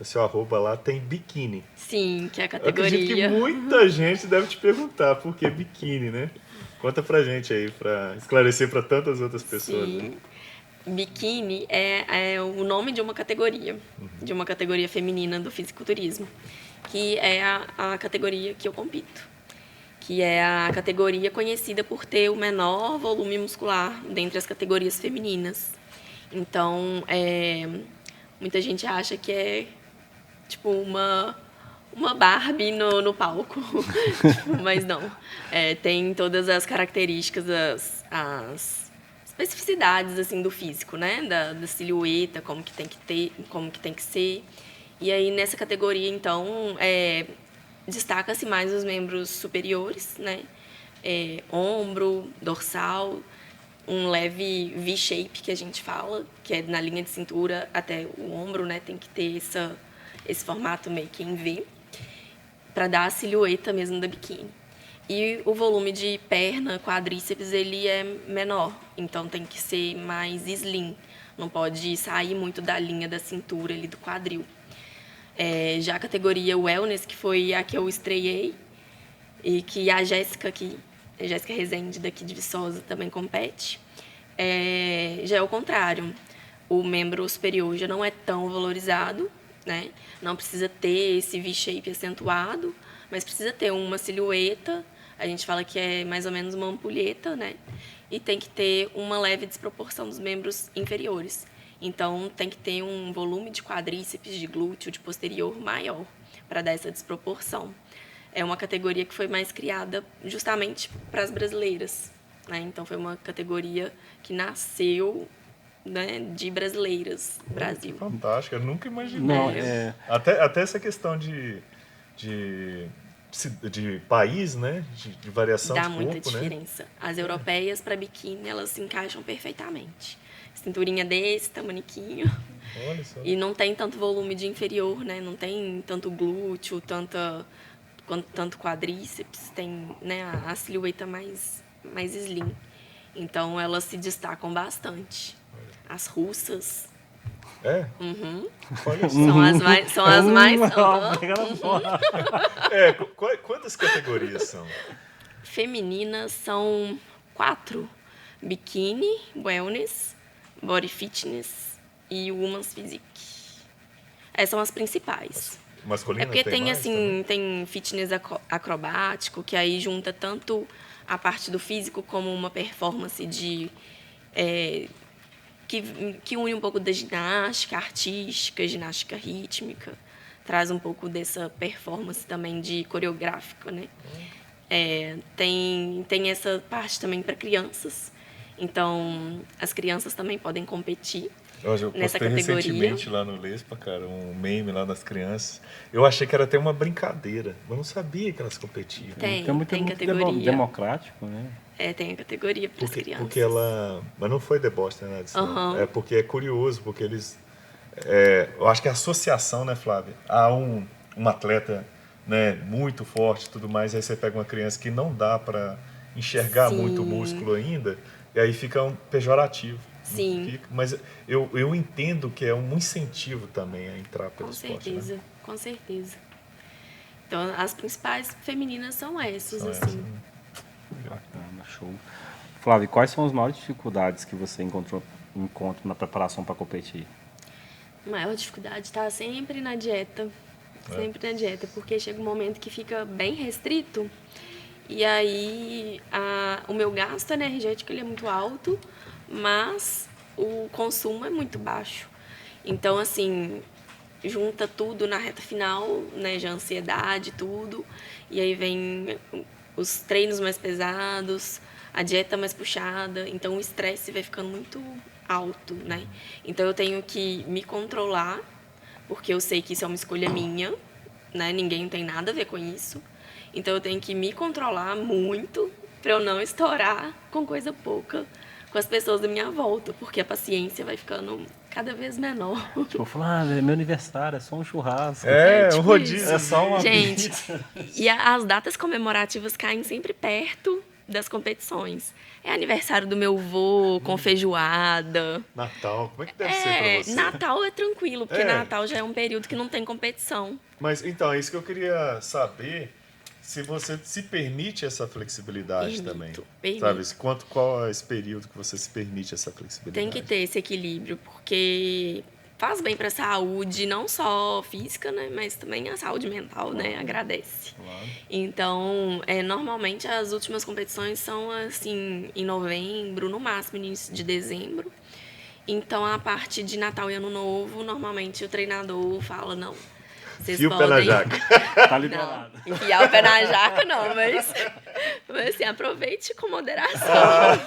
o seu arroba lá tem biquíni. Sim, que é a Eu acredito que categoria. muita gente deve te perguntar por que biquíni, né? Conta pra gente aí, pra esclarecer pra tantas outras pessoas. Né? Sim. Biquíni é o nome de uma categoria feminina do fisiculturismo, que é a categoria que eu compito, que é a categoria conhecida por ter o menor volume muscular dentre as categorias femininas. Então, muita gente acha que é tipo uma Barbie no palco, mas não. Tem todas as características, as especificidades assim do físico, né? Da silhueta, como que tem que ter, como que tem que ser. E aí nessa categoria, então, destaca-se mais os membros superiores, né? Ombro, dorsal, um leve V-shape que a gente fala, que é na linha de cintura até o ombro, né? Tem que ter esse formato meio que em V, para dar a silhueta mesmo da biquíni. E o volume de perna, quadríceps, ele é menor, então tem que ser mais slim, não pode sair muito da linha da cintura ali do quadril. Já a categoria wellness, que foi a que eu estreiei, e que a Jéssica Rezende, daqui de Viçosa, também compete, já é o contrário. O membro superior já não é tão valorizado, né? Não precisa ter esse V-shape acentuado, mas precisa ter uma silhueta. A gente fala que é mais ou menos uma ampulheta, né? E tem que ter uma leve desproporção dos membros inferiores. Então, tem que ter um volume de quadríceps, de glúteo, de posterior maior, para dar essa desproporção. É uma categoria que foi mais criada justamente para as brasileiras, né? Então, foi uma categoria que nasceu né, de brasileiras no Brasil. Fantástico, eu nunca imaginei Não, isso. Até essa questão de país, né? De variação Dá de muita corpo, né? diferença. As europeias para biquíni, elas se encaixam perfeitamente. Cinturinha desse, tamaniquinho. Olha só. E não tem tanto volume de inferior, né? Não tem tanto glúteo, tanto quadríceps, tem, né, a silhueta mais slim. Então elas se destacam bastante. As russas. É? Uhum. Olha só. São as mais. Quantas categorias são? Femininas são 4. Biquíni, wellness, body fitness e woman's physique. Essas são as principais. Masculina É porque tem mais assim, também? tem fitness acrobático, que aí junta tanto a parte do físico como uma performance que une um pouco da ginástica artística, ginástica rítmica, traz um pouco dessa performance também de coreográfico, né? Tem essa parte também para crianças, então as crianças também podem competir Eu nessa postei categoria. recentemente lá no Lespa, cara, um meme lá das crianças. Eu achei que era até uma brincadeira, mas não sabia que elas competiam. Tem muito categoria. democrático, né? Tem a categoria para as crianças. Porque ela... Mas não foi deboche, né? Disso, não. Uhum. É porque é curioso, porque eles... eu acho que a associação, né, Flávia? Há um atleta, né, muito forte e tudo mais, aí você pega uma criança que não dá para enxergar Sim. muito músculo ainda, e aí fica um pejorativo. Sim. Mas eu entendo que é um incentivo também a entrar pelo Com esporte. certeza, Né? com certeza. Então, as principais femininas são essas, São assim. essas, né? Bacana, show. Flávio, quais são as maiores dificuldades que você encontra na preparação para competir? A maior dificuldade está sempre na dieta. Sempre na dieta, porque chega um momento que fica bem restrito e aí o meu gasto energético ele é muito alto, mas o consumo é muito baixo. Então, assim, junta tudo na reta final, né, já ansiedade, tudo, e aí vem os treinos mais pesados, a dieta mais puxada, então o estresse vai ficando muito alto, né? Então eu tenho que me controlar, porque eu sei que isso é uma escolha minha, né? Ninguém tem nada a ver com isso. Então eu tenho que me controlar muito para eu não estourar com coisa pouca com as pessoas da minha volta, porque a paciência vai ficando cada vez menor. Tipo, Flávio, é meu aniversário, é só um churrasco. Um rodízio. Isso. É só uma Gente, pizza. e as datas comemorativas caem sempre perto das competições. É aniversário do meu avô, com feijoada. Natal, como é que deve ser pra você? Natal é tranquilo, porque É. Natal já é um período que não tem competição. Mas então, é isso que eu queria saber, se você se permite essa flexibilidade também. Permito. Sabe, qual é esse período que você se permite essa flexibilidade? Tem que ter esse equilíbrio, porque faz bem para a saúde, não só física, né, mas também a saúde mental, né, agradece. Claro. Então, normalmente as últimas competições são assim em novembro, no máximo início de dezembro. Então, a parte de Natal e Ano Novo, normalmente o treinador fala, não, vocês Fia o pé na podem... jaca. Tá liberado. Não, enfiar o pé na jaca não, mas assim, aproveite com moderação,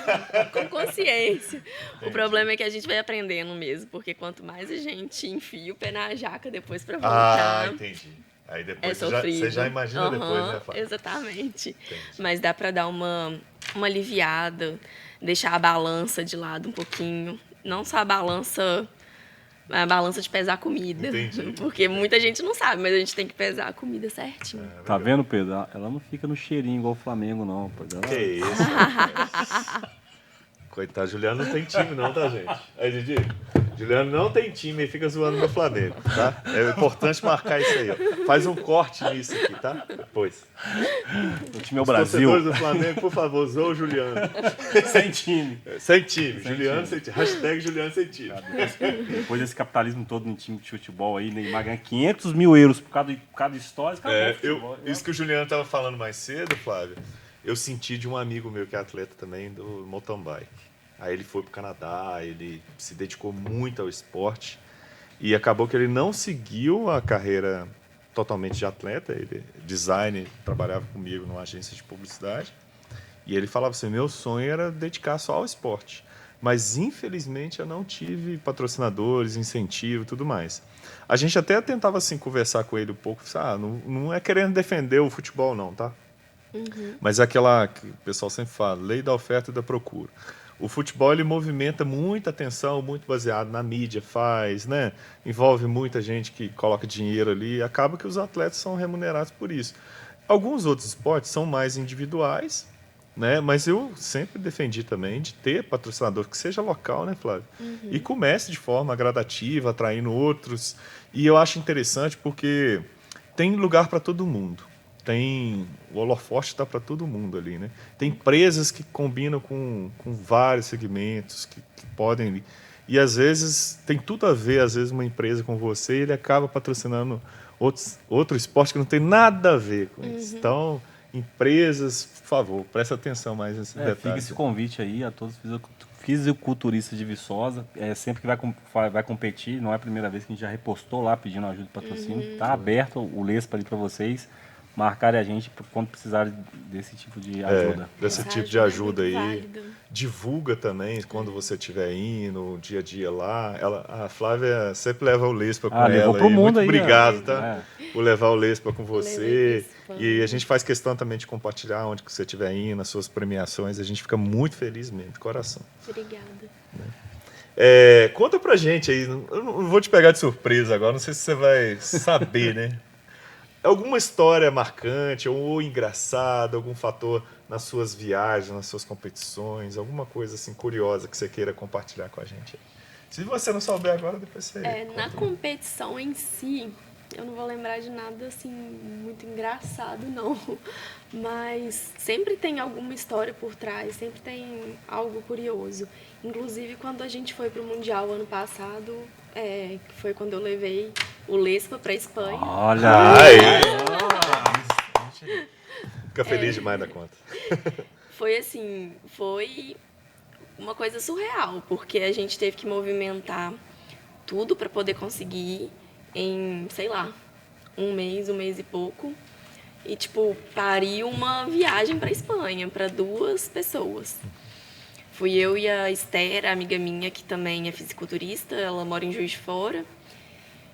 com consciência. O problema é que a gente vai aprendendo mesmo, porque quanto mais a gente enfia o pé na jaca depois pra voltar... Entendi. Aí depois É sofrido. você já imagina depois, né, Flávia? Exatamente. Entendi. Mas dá pra dar uma aliviada, deixar a balança de lado um pouquinho. Não só a balança de pesar comida. Entendi. Porque muita gente não sabe, mas a gente tem que pesar a comida certinho. Tá vendo, Pedro? Ela não fica no cheirinho igual o Flamengo, não. Pô. Que isso, rapaz. Coitado, Juliano não tem time não, tá, gente? Aí, Didi, Juliano não tem time e fica zoando meu Flamengo, tá? É importante marcar isso aí, ó. Faz um corte nisso aqui, tá? Depois. O time é o Os Brasil. torcedores do Flamengo, por favor, zoa o Juliano. Sem time. Sem time. Juliano sem time. Hashtag Juliano sem time. Depois desse capitalismo todo no time de futebol aí, Neymar ganha 500 mil euros por cada história. Acabou o futebol. Isso que o Juliano tava falando mais cedo, Flávio, eu senti de um amigo meu que é atleta também do mountain bike. Aí ele foi pro Canadá, ele se dedicou muito ao esporte e acabou que ele não seguiu a carreira totalmente de atleta, ele design, trabalhava comigo numa agência de publicidade e ele falava assim, meu sonho era dedicar só ao esporte. mas infelizmente eu não tive patrocinadores, incentivo e tudo mais. A gente até tentava assim, conversar com ele um pouco, não é querendo defender o futebol não, tá? Mas é aquela que o pessoal sempre fala, lei da oferta e da procura. O futebol ele movimenta muita atenção, muito baseado na mídia, né? Envolve muita gente que coloca dinheiro ali e acaba que os atletas são remunerados por isso. Alguns outros esportes são mais individuais, né? Mas eu sempre defendi também de ter patrocinador que seja local, né, Flávio? E comece de forma gradativa, atraindo outros. E eu acho interessante porque tem lugar para todo mundo. O holofote está para todo mundo ali, né? Tem empresas que combinam com vários segmentos que podem... E às vezes tem tudo a ver, às vezes uma empresa com você e ele acaba patrocinando outro esporte que não tem nada a ver com isso. Então, empresas, por favor, presta atenção mais nesse detalhe. Fica esse convite aí a todos os fisiculturistas de Viçosa. Sempre que vai competir, não é a primeira vez que a gente já repostou lá pedindo ajuda de patrocínio. Está aberto o Lespa ali para vocês. Marcarem a gente quando precisarem desse tipo de ajuda. Desse tipo de ajuda aí. Válido. Divulga também quando você estiver indo, dia a dia lá. A Flávia sempre leva o Lespa com levou ela. pro mundo muito aí, obrigado, tá? Por levar o Lespa com você. Lespa. E a gente faz questão também de compartilhar onde que você estiver indo, nas suas premiações. A gente fica muito feliz mesmo, de coração. Obrigada. Conta pra gente aí. Eu não vou te pegar de surpresa agora, não sei se você vai saber, né? Alguma história marcante ou engraçada, algum fator nas suas viagens, nas suas competições, alguma coisa assim curiosa que você queira compartilhar com a gente? Se você não souber agora, depois você... Na competição em si, eu não vou lembrar de nada assim muito engraçado, não. Mas sempre tem alguma história por trás, sempre tem algo curioso. Inclusive, quando a gente foi para o Mundial ano passado, que foi quando eu levei o Lespa para a Espanha. Olha! Fica feliz demais da conta. Foi uma coisa surreal, porque a gente teve que movimentar tudo para poder conseguir em, sei lá, um mês e pouco. E, pariu uma viagem para a Espanha, para 2 pessoas. Fui eu e a Esther, amiga minha, que também é fisiculturista, ela mora em Juiz de Fora.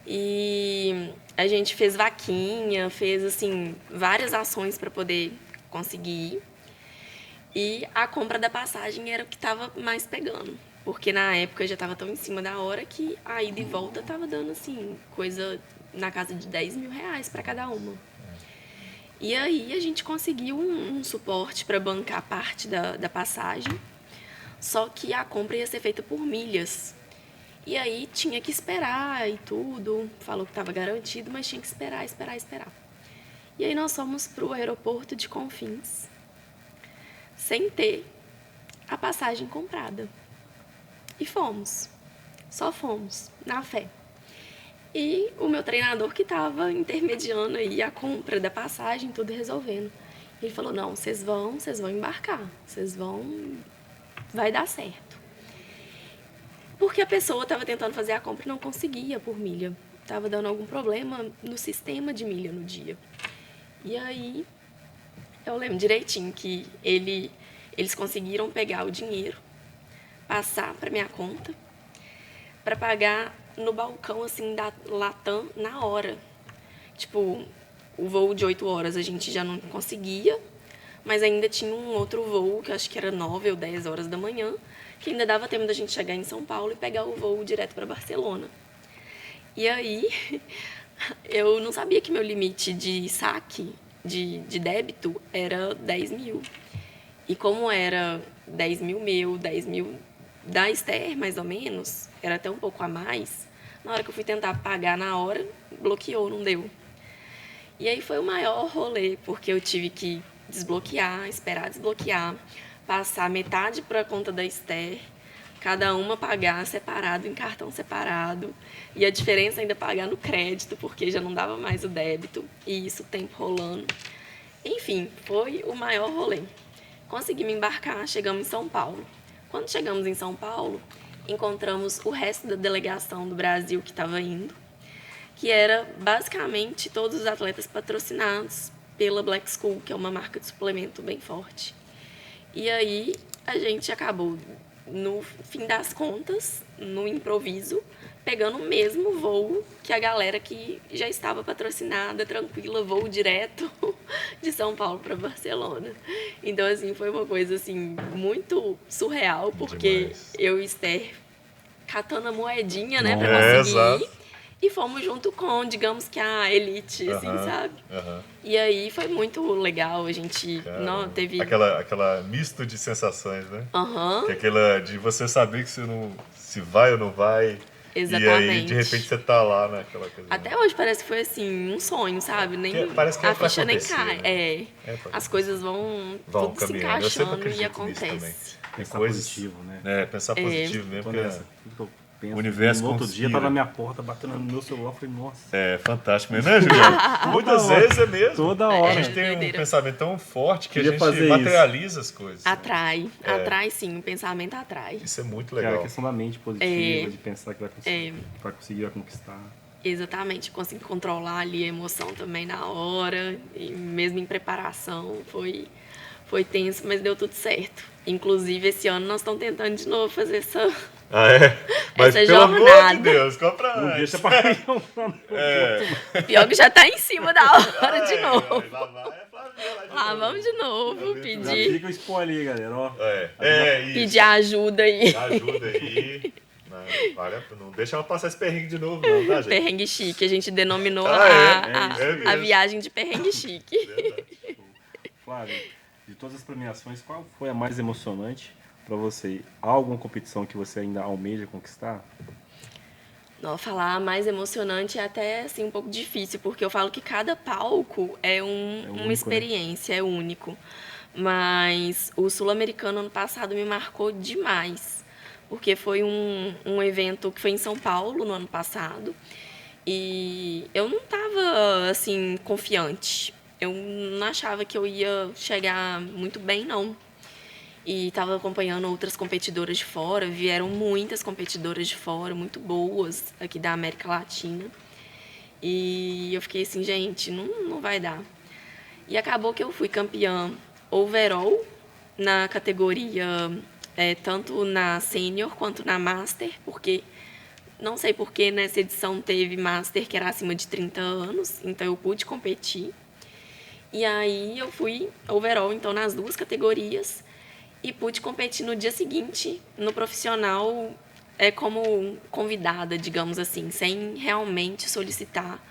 E a gente fez vaquinha, fez, assim, várias ações para poder conseguir ir. E a compra da passagem era o que estava mais pegando. Porque na época já estava tão em cima da hora que a ida e volta estava dando, assim, coisa na casa de R$10 mil para cada uma. E aí a gente conseguiu um suporte para bancar parte da passagem, só que a compra ia ser feita por milhas. E aí tinha que esperar e tudo, falou que estava garantido, mas tinha que esperar. E aí nós fomos para o aeroporto de Confins, sem ter a passagem comprada. E só fomos, na fé. E o meu treinador que estava intermediando aí a compra da passagem, tudo resolvendo. Ele falou, não, vocês vão embarcar, vai dar certo. Porque a pessoa estava tentando fazer a compra e não conseguia por milha. Estava dando algum problema no sistema de milha no dia. E aí, eu lembro direitinho que eles conseguiram pegar o dinheiro, passar para minha conta, para pagar no balcão, assim, da Latam na hora. O voo de 8 horas a gente já não conseguia, mas ainda tinha um outro voo, que eu acho que era 9 ou 10 horas da manhã, que ainda dava tempo da gente chegar em São Paulo e pegar o voo direto para Barcelona. E aí, eu não sabia que meu limite de saque, de débito, era 10 mil. E como era 10 mil meu, 10 mil da Esther, mais ou menos, era até um pouco a mais, na hora que eu fui tentar pagar na hora, bloqueou, não deu. E aí foi o maior rolê, porque eu tive que desbloquear, esperar desbloquear, passar metade para a conta da Esther, cada uma pagar separado, em cartão separado, e a diferença ainda pagar no crédito, porque já não dava mais o débito, e isso o tempo rolando. Enfim, foi o maior rolê. Conseguimos embarcar, chegamos em São Paulo. Quando chegamos em São Paulo, encontramos o resto da delegação do Brasil que estava indo, que era basicamente todos os atletas patrocinados pela Black School, que é uma marca de suplemento bem forte. E aí a gente acabou no fim das contas, no improviso, pegando o mesmo voo que a galera que já estava patrocinada, tranquila, voo direto de São Paulo para Barcelona. Então, assim, foi uma coisa, assim, muito surreal, porque Demais. eu e Esther catando a moedinha, né, É, para conseguir exato. ir. E fomos junto com, digamos que a elite, assim, Aham, sabe? aham. E aí foi muito legal, a gente não teve... Aquela misto de sensações, né? Aham, Que é aquela de você saber que você não, se vai ou não vai. E aí, exatamente. de repente, você tá lá naquela coisa. Até hoje parece que foi assim, um sonho, sabe? Nem, Parece que é a pra ficha nem acontecer, cai. né? É, É pra as coisas vão tudo se caminhando. Eu sempre encaixando e acredito nisso também. acontece. Tem Pensar coisas, positivo, né? pensar positivo mesmo. Tô Porque nessa. Tudo que eu penso, o universo no outro dia conspira. tá na minha porta, batendo no meu celular, falei, nossa. é fantástico mesmo, né, Juliano? Muitas hora. vezes é mesmo. Toda A hora. gente tem um doideira. pensamento tão forte que a Queria gente fazer materializa as coisas. Atrai, atrai sim, o pensamento atrai. Isso é muito Que é a legal. questão da mente positiva, de pensar que vai conseguir conquistar. Exatamente, consegui controlar ali a emoção também na hora, e mesmo em preparação, foi tenso, mas deu tudo certo. Inclusive, esse ano nós estamos tentando de novo fazer essa... Ah, é? Mas Essa pelo amor jornada. de Deus, compra Não antes. deixa pra Pior que já tá em cima da hora de novo. Lá vai a Flavinha lá de Lá novo. vamos de novo, Já pedir, fica o spoiler aí, galera, ó. Isso. pedir ajuda aí. Ajuda aí. Não deixa ela passar esse perrengue de novo, não, tá, gente? Perrengue chique, a gente denominou É mesmo. a viagem de perrengue chique. Verdade. Flávio, de todas as premiações, qual foi a mais emocionante pra você? Há alguma competição que você ainda almeja conquistar? Não, falar mais emocionante é até assim, um pouco difícil, porque eu falo que cada palco é único, uma experiência, é único. Mas o Sul-Americano ano passado me marcou demais, porque foi um evento que foi em São Paulo no ano passado, e eu não estava assim, confiante. Eu não achava que eu ia chegar muito bem, não. E estava acompanhando outras competidoras de fora, vieram muitas competidoras de fora, muito boas, aqui da América Latina. E eu fiquei assim, gente, não vai dar. E acabou que eu fui campeã overall na categoria, tanto na sênior quanto na master, porque não sei porque nessa edição teve master que era acima de 30 anos, então eu pude competir. E aí eu fui overall, então, nas duas categorias e pude competir no dia seguinte, no profissional, como convidada, digamos assim, sem realmente solicitar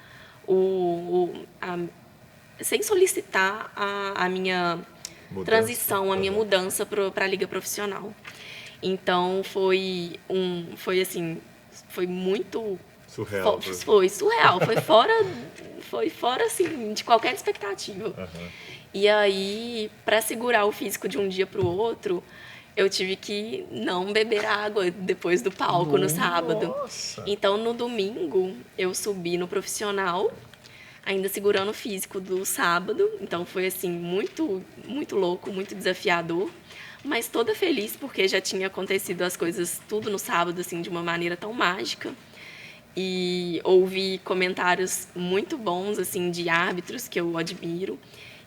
sem solicitar a minha transição, a minha mudança para a liga profissional. Então foi muito Surreal. foi surreal, foi fora assim de qualquer expectativa. Uhum. E aí, para segurar o físico de um dia para o outro, eu tive que não beber água depois do palco no sábado. Nossa. Então, no domingo, eu subi no profissional, ainda segurando o físico do sábado. Então, foi assim muito, muito louco, muito desafiador. Mas toda feliz, porque já tinha acontecido as coisas tudo no sábado, assim, de uma maneira tão mágica. E ouvi comentários muito bons, assim, de árbitros que eu admiro.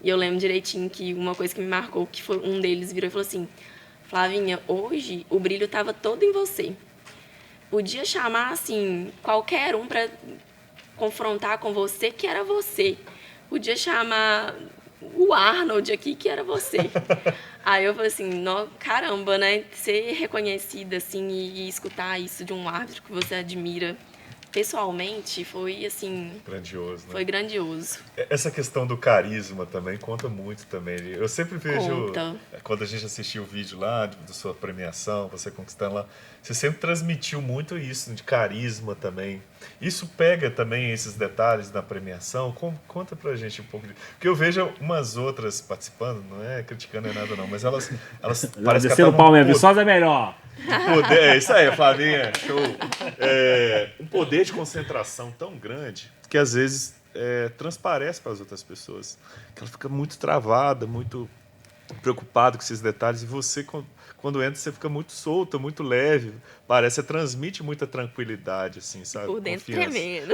E eu lembro direitinho que uma coisa que me marcou, que foi um deles virou e falou assim: Flavinha, hoje o brilho estava todo em você. Podia chamar, assim, qualquer um para confrontar com você, que era você. Podia chamar o Arnold aqui, que era você. Aí eu falei assim, caramba, né? Ser reconhecida, assim, e escutar isso de um árbitro que você admira pessoalmente foi, assim... Grandioso, né? Foi grandioso. Essa questão do carisma também conta muito também. Eu sempre vejo, Conta. quando a gente assistiu o vídeo lá, da sua premiação, você conquistando lá, você sempre transmitiu muito isso, de carisma também. Isso pega também esses detalhes na premiação? Conta pra gente um pouco. Porque eu vejo umas outras participando, não é criticando nem nada não, mas elas parece que Descendo o pau, minha Viçosa é melhor. é isso aí, Flavinha. Show. Um poder de concentração tão grande que às vezes transparece para as outras pessoas. Que ela fica muito travada, muito preocupada com esses detalhes. E você, quando entra, você fica muito solta, muito leve. Parece que transmite muita tranquilidade, assim, sabe? Por dentro Confiança. tremendo.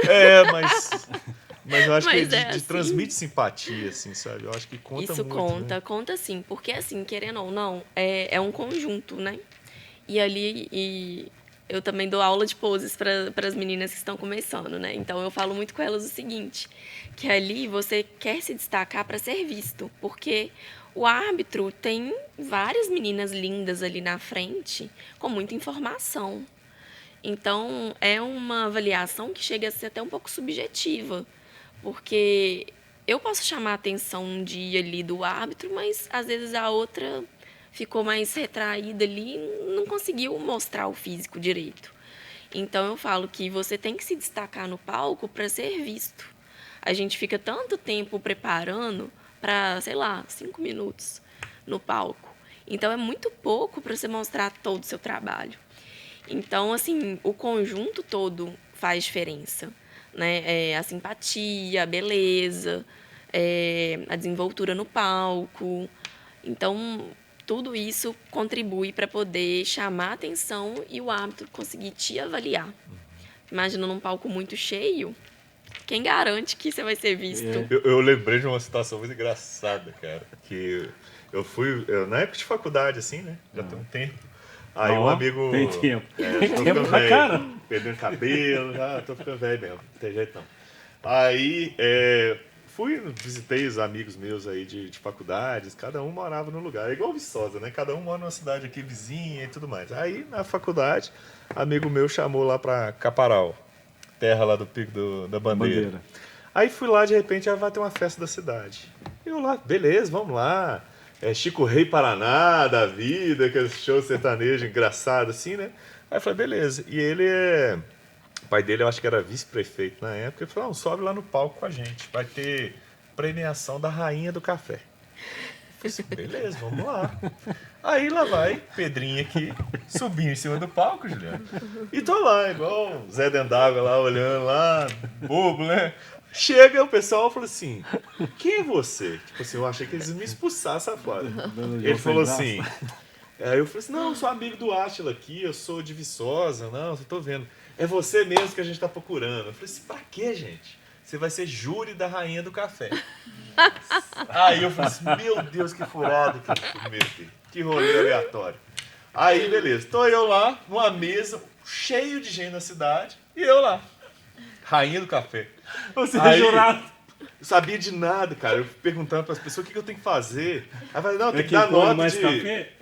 Mas eu acho que assim. transmite simpatia, assim, sabe? Eu acho que conta Isso muito. conta, né? conta sim. Porque, assim, querendo ou não, é um conjunto, né? E ali eu também dou aula de poses para as meninas que estão começando, né? Então eu falo muito com elas o seguinte, que ali você quer se destacar para ser visto, porque o árbitro tem várias meninas lindas ali na frente com muita informação. Então é uma avaliação que chega a ser até um pouco subjetiva, porque eu posso chamar a atenção um dia ali do árbitro, mas às vezes a outra ficou mais retraída ali e não conseguiu mostrar o físico direito. Então eu falo que você tem que se destacar no palco para ser visto. A gente fica tanto tempo preparando para, sei lá, 5 minutos no palco. Então é muito pouco para você mostrar todo o seu trabalho. Então, assim, o conjunto todo faz diferença, né? A simpatia, a beleza, a desenvoltura no palco. Então, tudo isso contribui para poder chamar a atenção e o árbitro conseguir te avaliar. Imagina num palco muito cheio, quem garante que você vai ser visto? Eu lembrei de uma situação muito engraçada, cara, que na época de faculdade, assim, né? Já tem um tempo. Aí um amigo... Tem tempo. Tem tempo pra cara. Perdendo cabelo, já tô ficando velho mesmo, não tem jeito não. Aí visitei os amigos meus aí de faculdades, cada um morava num lugar. É igual Viçosa, né? Cada um mora numa cidade aqui vizinha e tudo mais. Aí na faculdade, amigo meu chamou lá pra Caparal, terra lá do Pico da Bandeira. Aí fui lá, de repente, vai ter uma festa da cidade. Eu lá, beleza, vamos lá. Chico Rei Paraná da vida, aquele show sertanejo engraçado assim, né? Aí eu falei, beleza. E o pai dele, eu acho que era vice-prefeito na época, ele falou, sobe lá no palco com a gente, vai ter premiação da Rainha do Café. Eu falei assim, beleza, vamos lá. Aí lá vai Pedrinho aqui, subindo em cima do palco, Juliano. E tô lá, igual Zé Dendágua lá, olhando lá, bobo, né? Chega o pessoal e falou assim, quem é você? Tipo assim, eu achei que eles iam me expulsar, safado. Ele falou assim, aí eu falei assim, não, eu sou amigo do Átila aqui, eu sou de Viçosa, não, eu tô vendo. É você mesmo que a gente tá procurando. Eu falei assim, pra quê, gente? Você vai ser júri da Rainha do Café. Aí eu falei assim, meu Deus, que furado que eu cometi. Que rolê aleatório. Aí, beleza, tô eu lá, numa mesa, cheio de gente na cidade, e eu lá, Rainha do Café. Você é jurado. Eu sabia de nada, cara. Eu perguntando para as pessoas o que eu tenho que fazer. Aí eu falei, não, tem que quem dar nota mais de... café?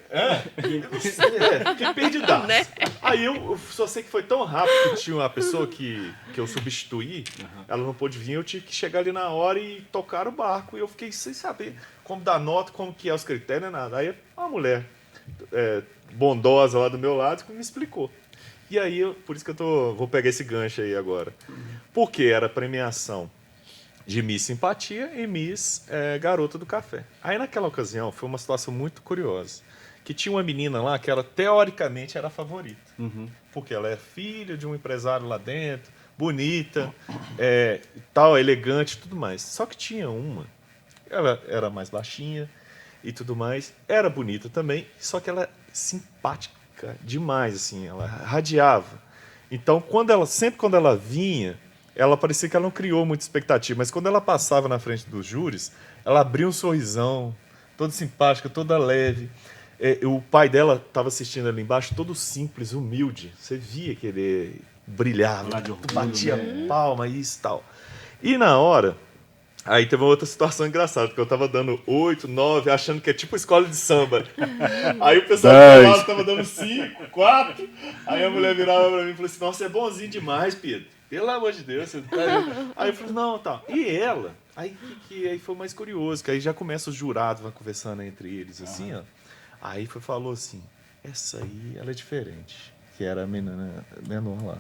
Eu não sei, fiquei perdidaço. Né? Aí eu só sei que foi tão rápido que tinha uma pessoa que eu substituí, ela não pôde vir, eu tive que chegar ali na hora e tocar o barco. E eu fiquei sem saber como dar nota, como que é os critérios, nada. Aí uma mulher bondosa lá do meu lado que me explicou. E aí, por isso que eu vou pegar esse gancho aí agora. Porque era premiação de Miss Simpatia e Miss Garota do Café. Aí naquela ocasião foi uma situação muito curiosa. Que tinha uma menina lá que ela teoricamente era a favorita. Porque ela é filha de um empresário lá dentro, bonita, tal, elegante e tudo mais. Só que tinha uma, ela era mais baixinha e tudo mais, era bonita também, só que ela é simpática demais, assim, ela radiava. Então, sempre quando ela vinha, ela parecia que ela não criou muita expectativa, mas quando ela passava na frente dos júris, ela abria um sorrisão, toda simpática, toda leve. O pai dela estava assistindo ali embaixo, todo simples, humilde. Você via que ele brilhava, batia palma, isso e tal. E na hora, aí teve uma outra situação engraçada, porque eu tava dando 8, 9, achando que é tipo escola de samba. Aí o pessoal do lado tava dando 5, 4. Aí a mulher virava pra mim e falou assim, nossa, você é bonzinho demais, Pedro. Pelo amor de Deus. Você tá aí. Aí eu falei, não, tá. E ela? Aí foi mais curioso, que aí já começa os jurados, vão conversando entre eles, assim, ó. Aí falou assim, essa aí, ela é diferente. Que era a menina menor lá.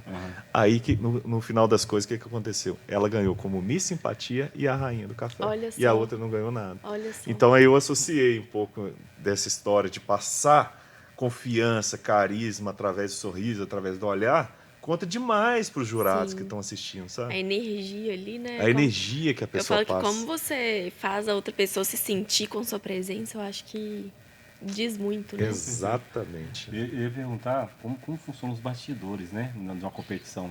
Aí, no final das coisas, o que aconteceu? Ela ganhou como Miss Simpatia e a Rainha do Café. Olha só. E a outra não ganhou nada. Olha só. Então, aí eu associei um pouco dessa história de passar confiança, carisma, através do sorriso, através do olhar, conta demais para os jurados que estão assistindo, sabe? A energia ali, né? A energia que a pessoa passa. Eu falo passa. que como você faz a outra pessoa se sentir com sua presença, eu acho que diz muito, né? Exatamente. Eu ia perguntar como funcionam os bastidores, né? De uma competição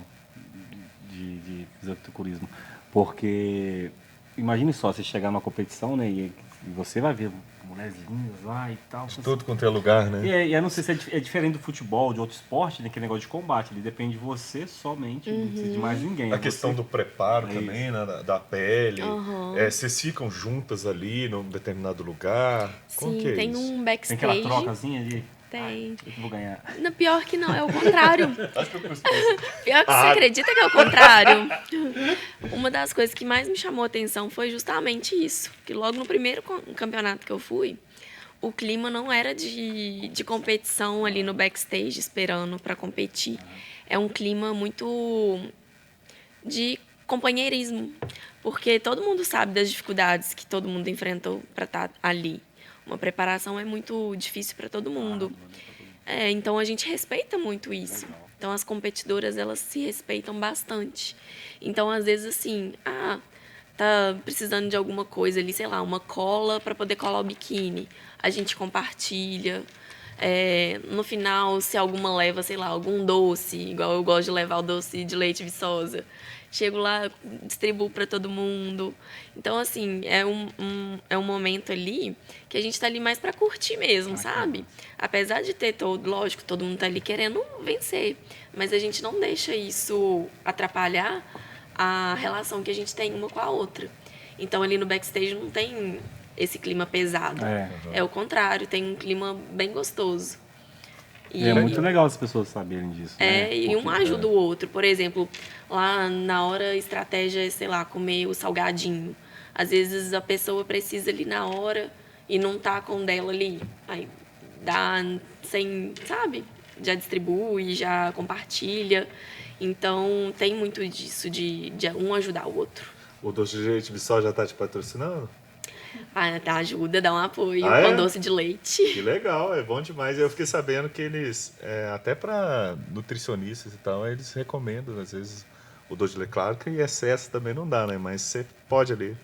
de fisiculturismo. Porque imagine só, você chegar numa competição, né, e você vai ver mulheres lindas lá e tal. De tudo quanto é lugar, né? E eu não sei se é diferente do futebol, de outro esporte, né, que é negócio de combate. Ele depende de você somente, não precisa de mais ninguém. A questão do preparo É também, né, da pele. Aham. Vocês ficam juntas ali num determinado lugar? Como Sim, que é tem isso? um Tem backstage. aquela trocazinha de... Tem. Eu que vou ganhar. No pior que não, é o contrário. Acho que eu cuspi. Pior que você acredita que é o contrário? Uma das coisas que mais me chamou a atenção foi justamente isso. Que logo no primeiro campeonato que eu fui, o clima não era de competição ali no backstage, esperando para competir. É um clima muito de companheirismo. Porque todo mundo sabe das dificuldades que todo mundo enfrentou para estar ali. Uma preparação é muito difícil para todo mundo. Então a gente respeita muito isso. Então as competidoras, elas se respeitam bastante. Então às vezes assim, tá precisando de alguma coisa ali, sei lá, uma cola para poder colar o biquíni. A gente compartilha. No final, se alguma leva, sei lá, algum doce, igual eu gosto de levar o doce de leite Viçosa. Chego lá, distribuo para todo mundo. Então, assim, é um momento ali que a gente tá ali mais para curtir mesmo, sabe? Apesar de ter lógico, todo mundo tá ali querendo vencer. Mas a gente não deixa isso atrapalhar a relação que a gente tem uma com a outra. Então, ali no backstage não tem esse clima pesado. É o contrário, tem um clima bem gostoso. E é muito legal as pessoas saberem disso. E um ajuda o outro. Por exemplo, lá na hora a estratégia é, sei lá, comer o salgadinho. Às vezes a pessoa precisa ali na hora e não tá com o dela ali. Aí dá sem, sabe? Já distribui, já compartilha. Então tem muito disso, de um ajudar o outro. O doce de leite Viçosa já tá te patrocinando? Ajuda, dá um apoio É? com doce de leite. Que legal, é bom demais. Eu fiquei sabendo que eles, até para nutricionistas e tal, eles recomendam, às vezes, o doce de leite. Claro que em excesso também não dá, né? Mas você pode ali,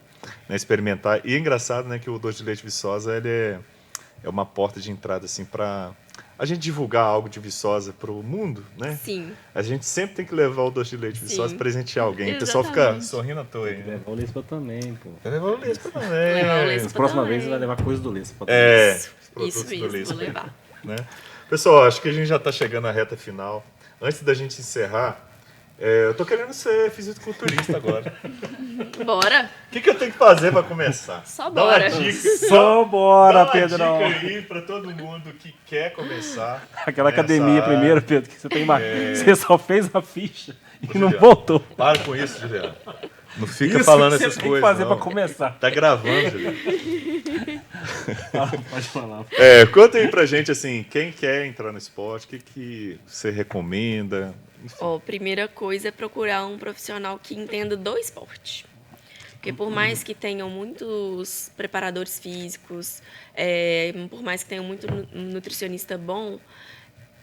né, experimentar. E é engraçado, né, que o doce de leite Viçosa, ele é uma porta de entrada, assim, para a gente divulgar algo de Viçosa para o mundo, né? Sim. A gente sempre tem que levar o doce de leite Viçosa Sim. presentear alguém. O pessoal fica Exatamente. sorrindo à toa aí, né? Levar o Lespa também, pô. Levar o Lespa também. Levar o Lespa Nas próximas também. vezes vai levar coisa do Lespa. Isso produtos do mesmo, Lespa, vou levar. né? Pessoal, acho que a gente já está chegando à reta final. Antes da gente encerrar, eu tô querendo ser fisiculturista agora. Bora? O que eu tenho que fazer para começar? Só Dá bora. uma dica. Só bora, Dá uma Pedrão. dica aí para todo mundo que quer começar. Aquela nessa academia área. primeiro, Pedro, que você tem Você só fez a ficha e não Juliano, voltou. Para com isso, Juliano. Não fica Isso falando que essas você tem coisas. que fazer não. pra começar. Tá gravando, Juliano. Pode falar. Conta aí pra gente, assim, quem quer entrar no esporte, o que você recomenda? Primeira coisa é procurar um profissional que entenda do esporte. Porque por mais que tenham muitos preparadores físicos, por mais que tenham muito nutricionista bom,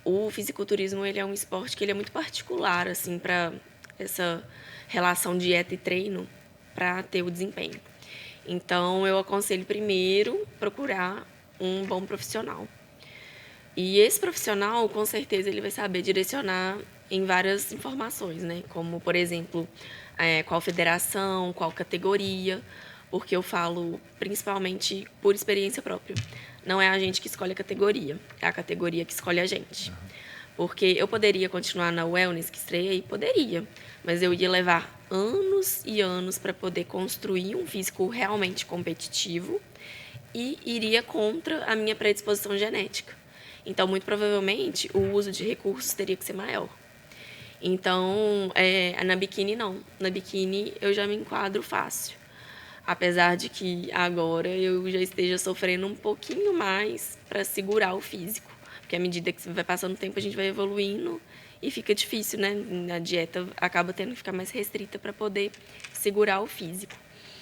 o fisiculturismo ele é um esporte que ele é muito particular assim, para essa relação dieta e treino para ter o desempenho. Então, eu aconselho primeiro procurar um bom profissional. E esse profissional, com certeza, ele vai saber direcionar em várias informações, né? Como, por exemplo, qual federação, qual categoria, porque eu falo principalmente por experiência própria. Não é a gente que escolhe a categoria, é a categoria que escolhe a gente. Porque eu poderia continuar na wellness que estreiei? Poderia, mas eu ia levar anos e anos para poder construir um físico realmente competitivo e iria contra a minha predisposição genética. Então, muito provavelmente, o uso de recursos teria que ser maior. Então, na biquíni, não. Na biquíni, eu já me enquadro fácil. Apesar de que agora eu já esteja sofrendo um pouquinho mais para segurar o físico. Porque à medida que vai passando o tempo, a gente vai evoluindo e fica difícil, né? A dieta acaba tendo que ficar mais restrita para poder segurar o físico.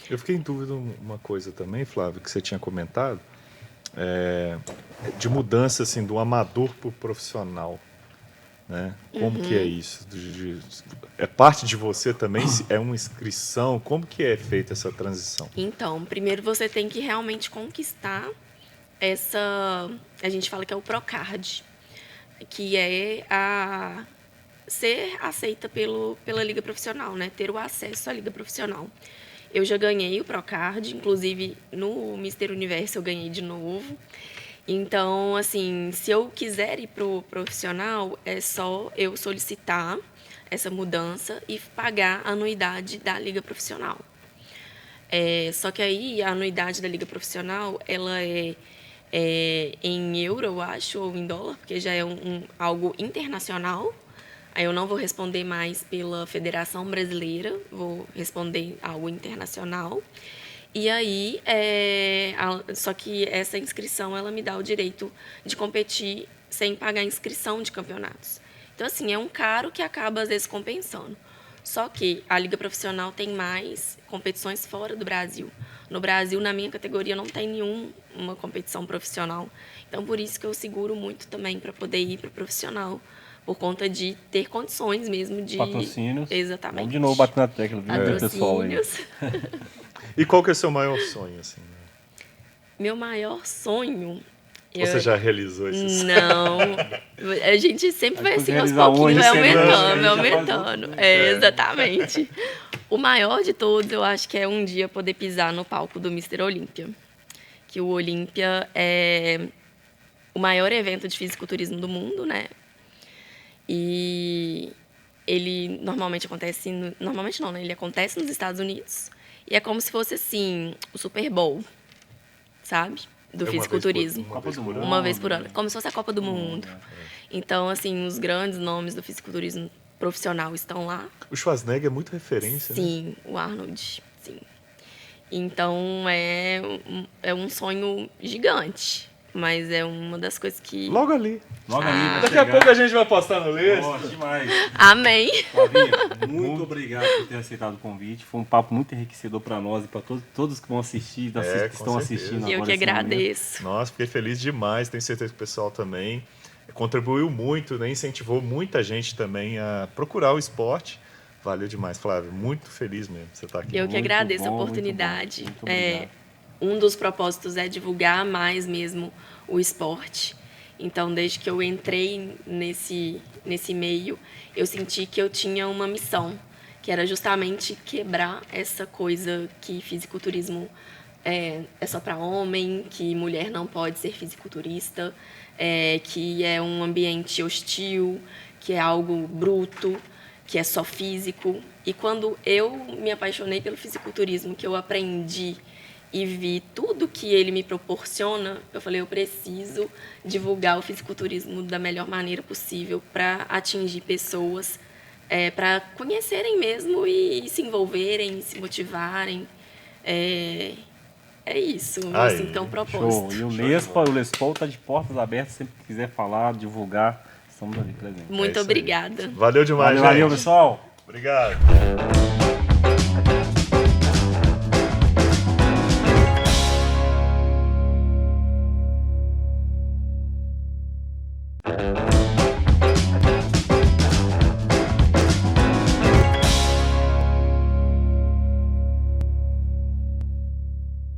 Eu fiquei em dúvida uma coisa também, Flávio, que você tinha comentado, de mudança assim, do amador para o profissional. Né? Como que é isso? É parte de você também? É uma inscrição? Como que é feita essa transição? Então, primeiro você tem que realmente conquistar a gente fala que é o Procard, que é ser aceita pela liga profissional, né? Ter o acesso à liga profissional. Eu já ganhei o Procard, inclusive no Mister Universo eu ganhei de novo. Então, assim, se eu quiser ir pro profissional, é só eu solicitar essa mudança e pagar a anuidade da Liga Profissional. Só que aí a anuidade da Liga Profissional, ela é em euro, eu acho, ou em dólar, porque já é algo internacional. Aí eu não vou responder mais pela Federação Brasileira, vou responder algo internacional. E aí, só que essa inscrição, ela me dá o direito de competir sem pagar inscrição de campeonatos. Então, assim, é um caro que acaba, às vezes, compensando. Só que a Liga Profissional tem mais competições fora do Brasil. No Brasil, na minha categoria, não tem nenhuma competição profissional. Então, por isso que eu seguro muito também para poder ir para o profissional. Por conta de ter condições mesmo de... Patrocínios. Exatamente. Vamos de novo bater na tecla, viu, pessoal aí. E qual que é o seu maior sonho, assim? Meu maior sonho... Você já realizou esse sonho? Não. A gente sempre vai assim, aos realizar pouquinhos, vai hoje, aumentando, vai aumentando. Exatamente. O maior de todos, eu acho que é um dia poder pisar no palco do Mister Olímpia. Que o Olímpia é o maior evento de fisiculturismo do mundo, né? E ele normalmente acontece... Normalmente não, né? Ele acontece nos Estados Unidos. E é como se fosse, assim, o Super Bowl, sabe? Do fisiculturismo. Uma vez por ano. Como se fosse a Copa do Mundo. Então, assim, os grandes nomes do fisiculturismo profissional estão lá. O Schwarzenegger é muito referência, sim, né? O Arnold, sim. Então, é um sonho gigante. Mas é uma das coisas que... Logo ali. Daqui a a pouco a gente vai postar no list. Nossa, demais. Amém. Flavinha, muito obrigado por ter aceitado o convite. Foi um papo muito enriquecedor para nós e para todos que vão assistir, que estão assistindo. Eu que agradeço. Nossa, fiquei feliz demais. Tenho certeza que o pessoal também contribuiu muito, né? Incentivou muita gente também a procurar o esporte. Valeu demais, Flávio. Muito feliz mesmo você estar aqui. Eu que agradeço a oportunidade. Muito obrigado. Um dos propósitos é divulgar mais mesmo o esporte. Então, desde que eu entrei nesse meio, eu senti que eu tinha uma missão, que era justamente quebrar essa coisa que fisiculturismo é só para homem, que mulher não pode ser fisiculturista, que é um ambiente hostil, que é algo bruto, que é só físico. E quando eu me apaixonei pelo fisiculturismo, que eu aprendi e vi tudo que ele me proporciona, eu falei, eu preciso divulgar o fisiculturismo da melhor maneira possível para atingir pessoas, para conhecerem mesmo e se envolverem, se motivarem. É isso, assim, então propósito. Show. E o Lespol está de portas abertas, sempre que quiser falar, divulgar, estamos ali presentes. Muito obrigada. Valeu demais, gente. Valeu, pessoal. Obrigado.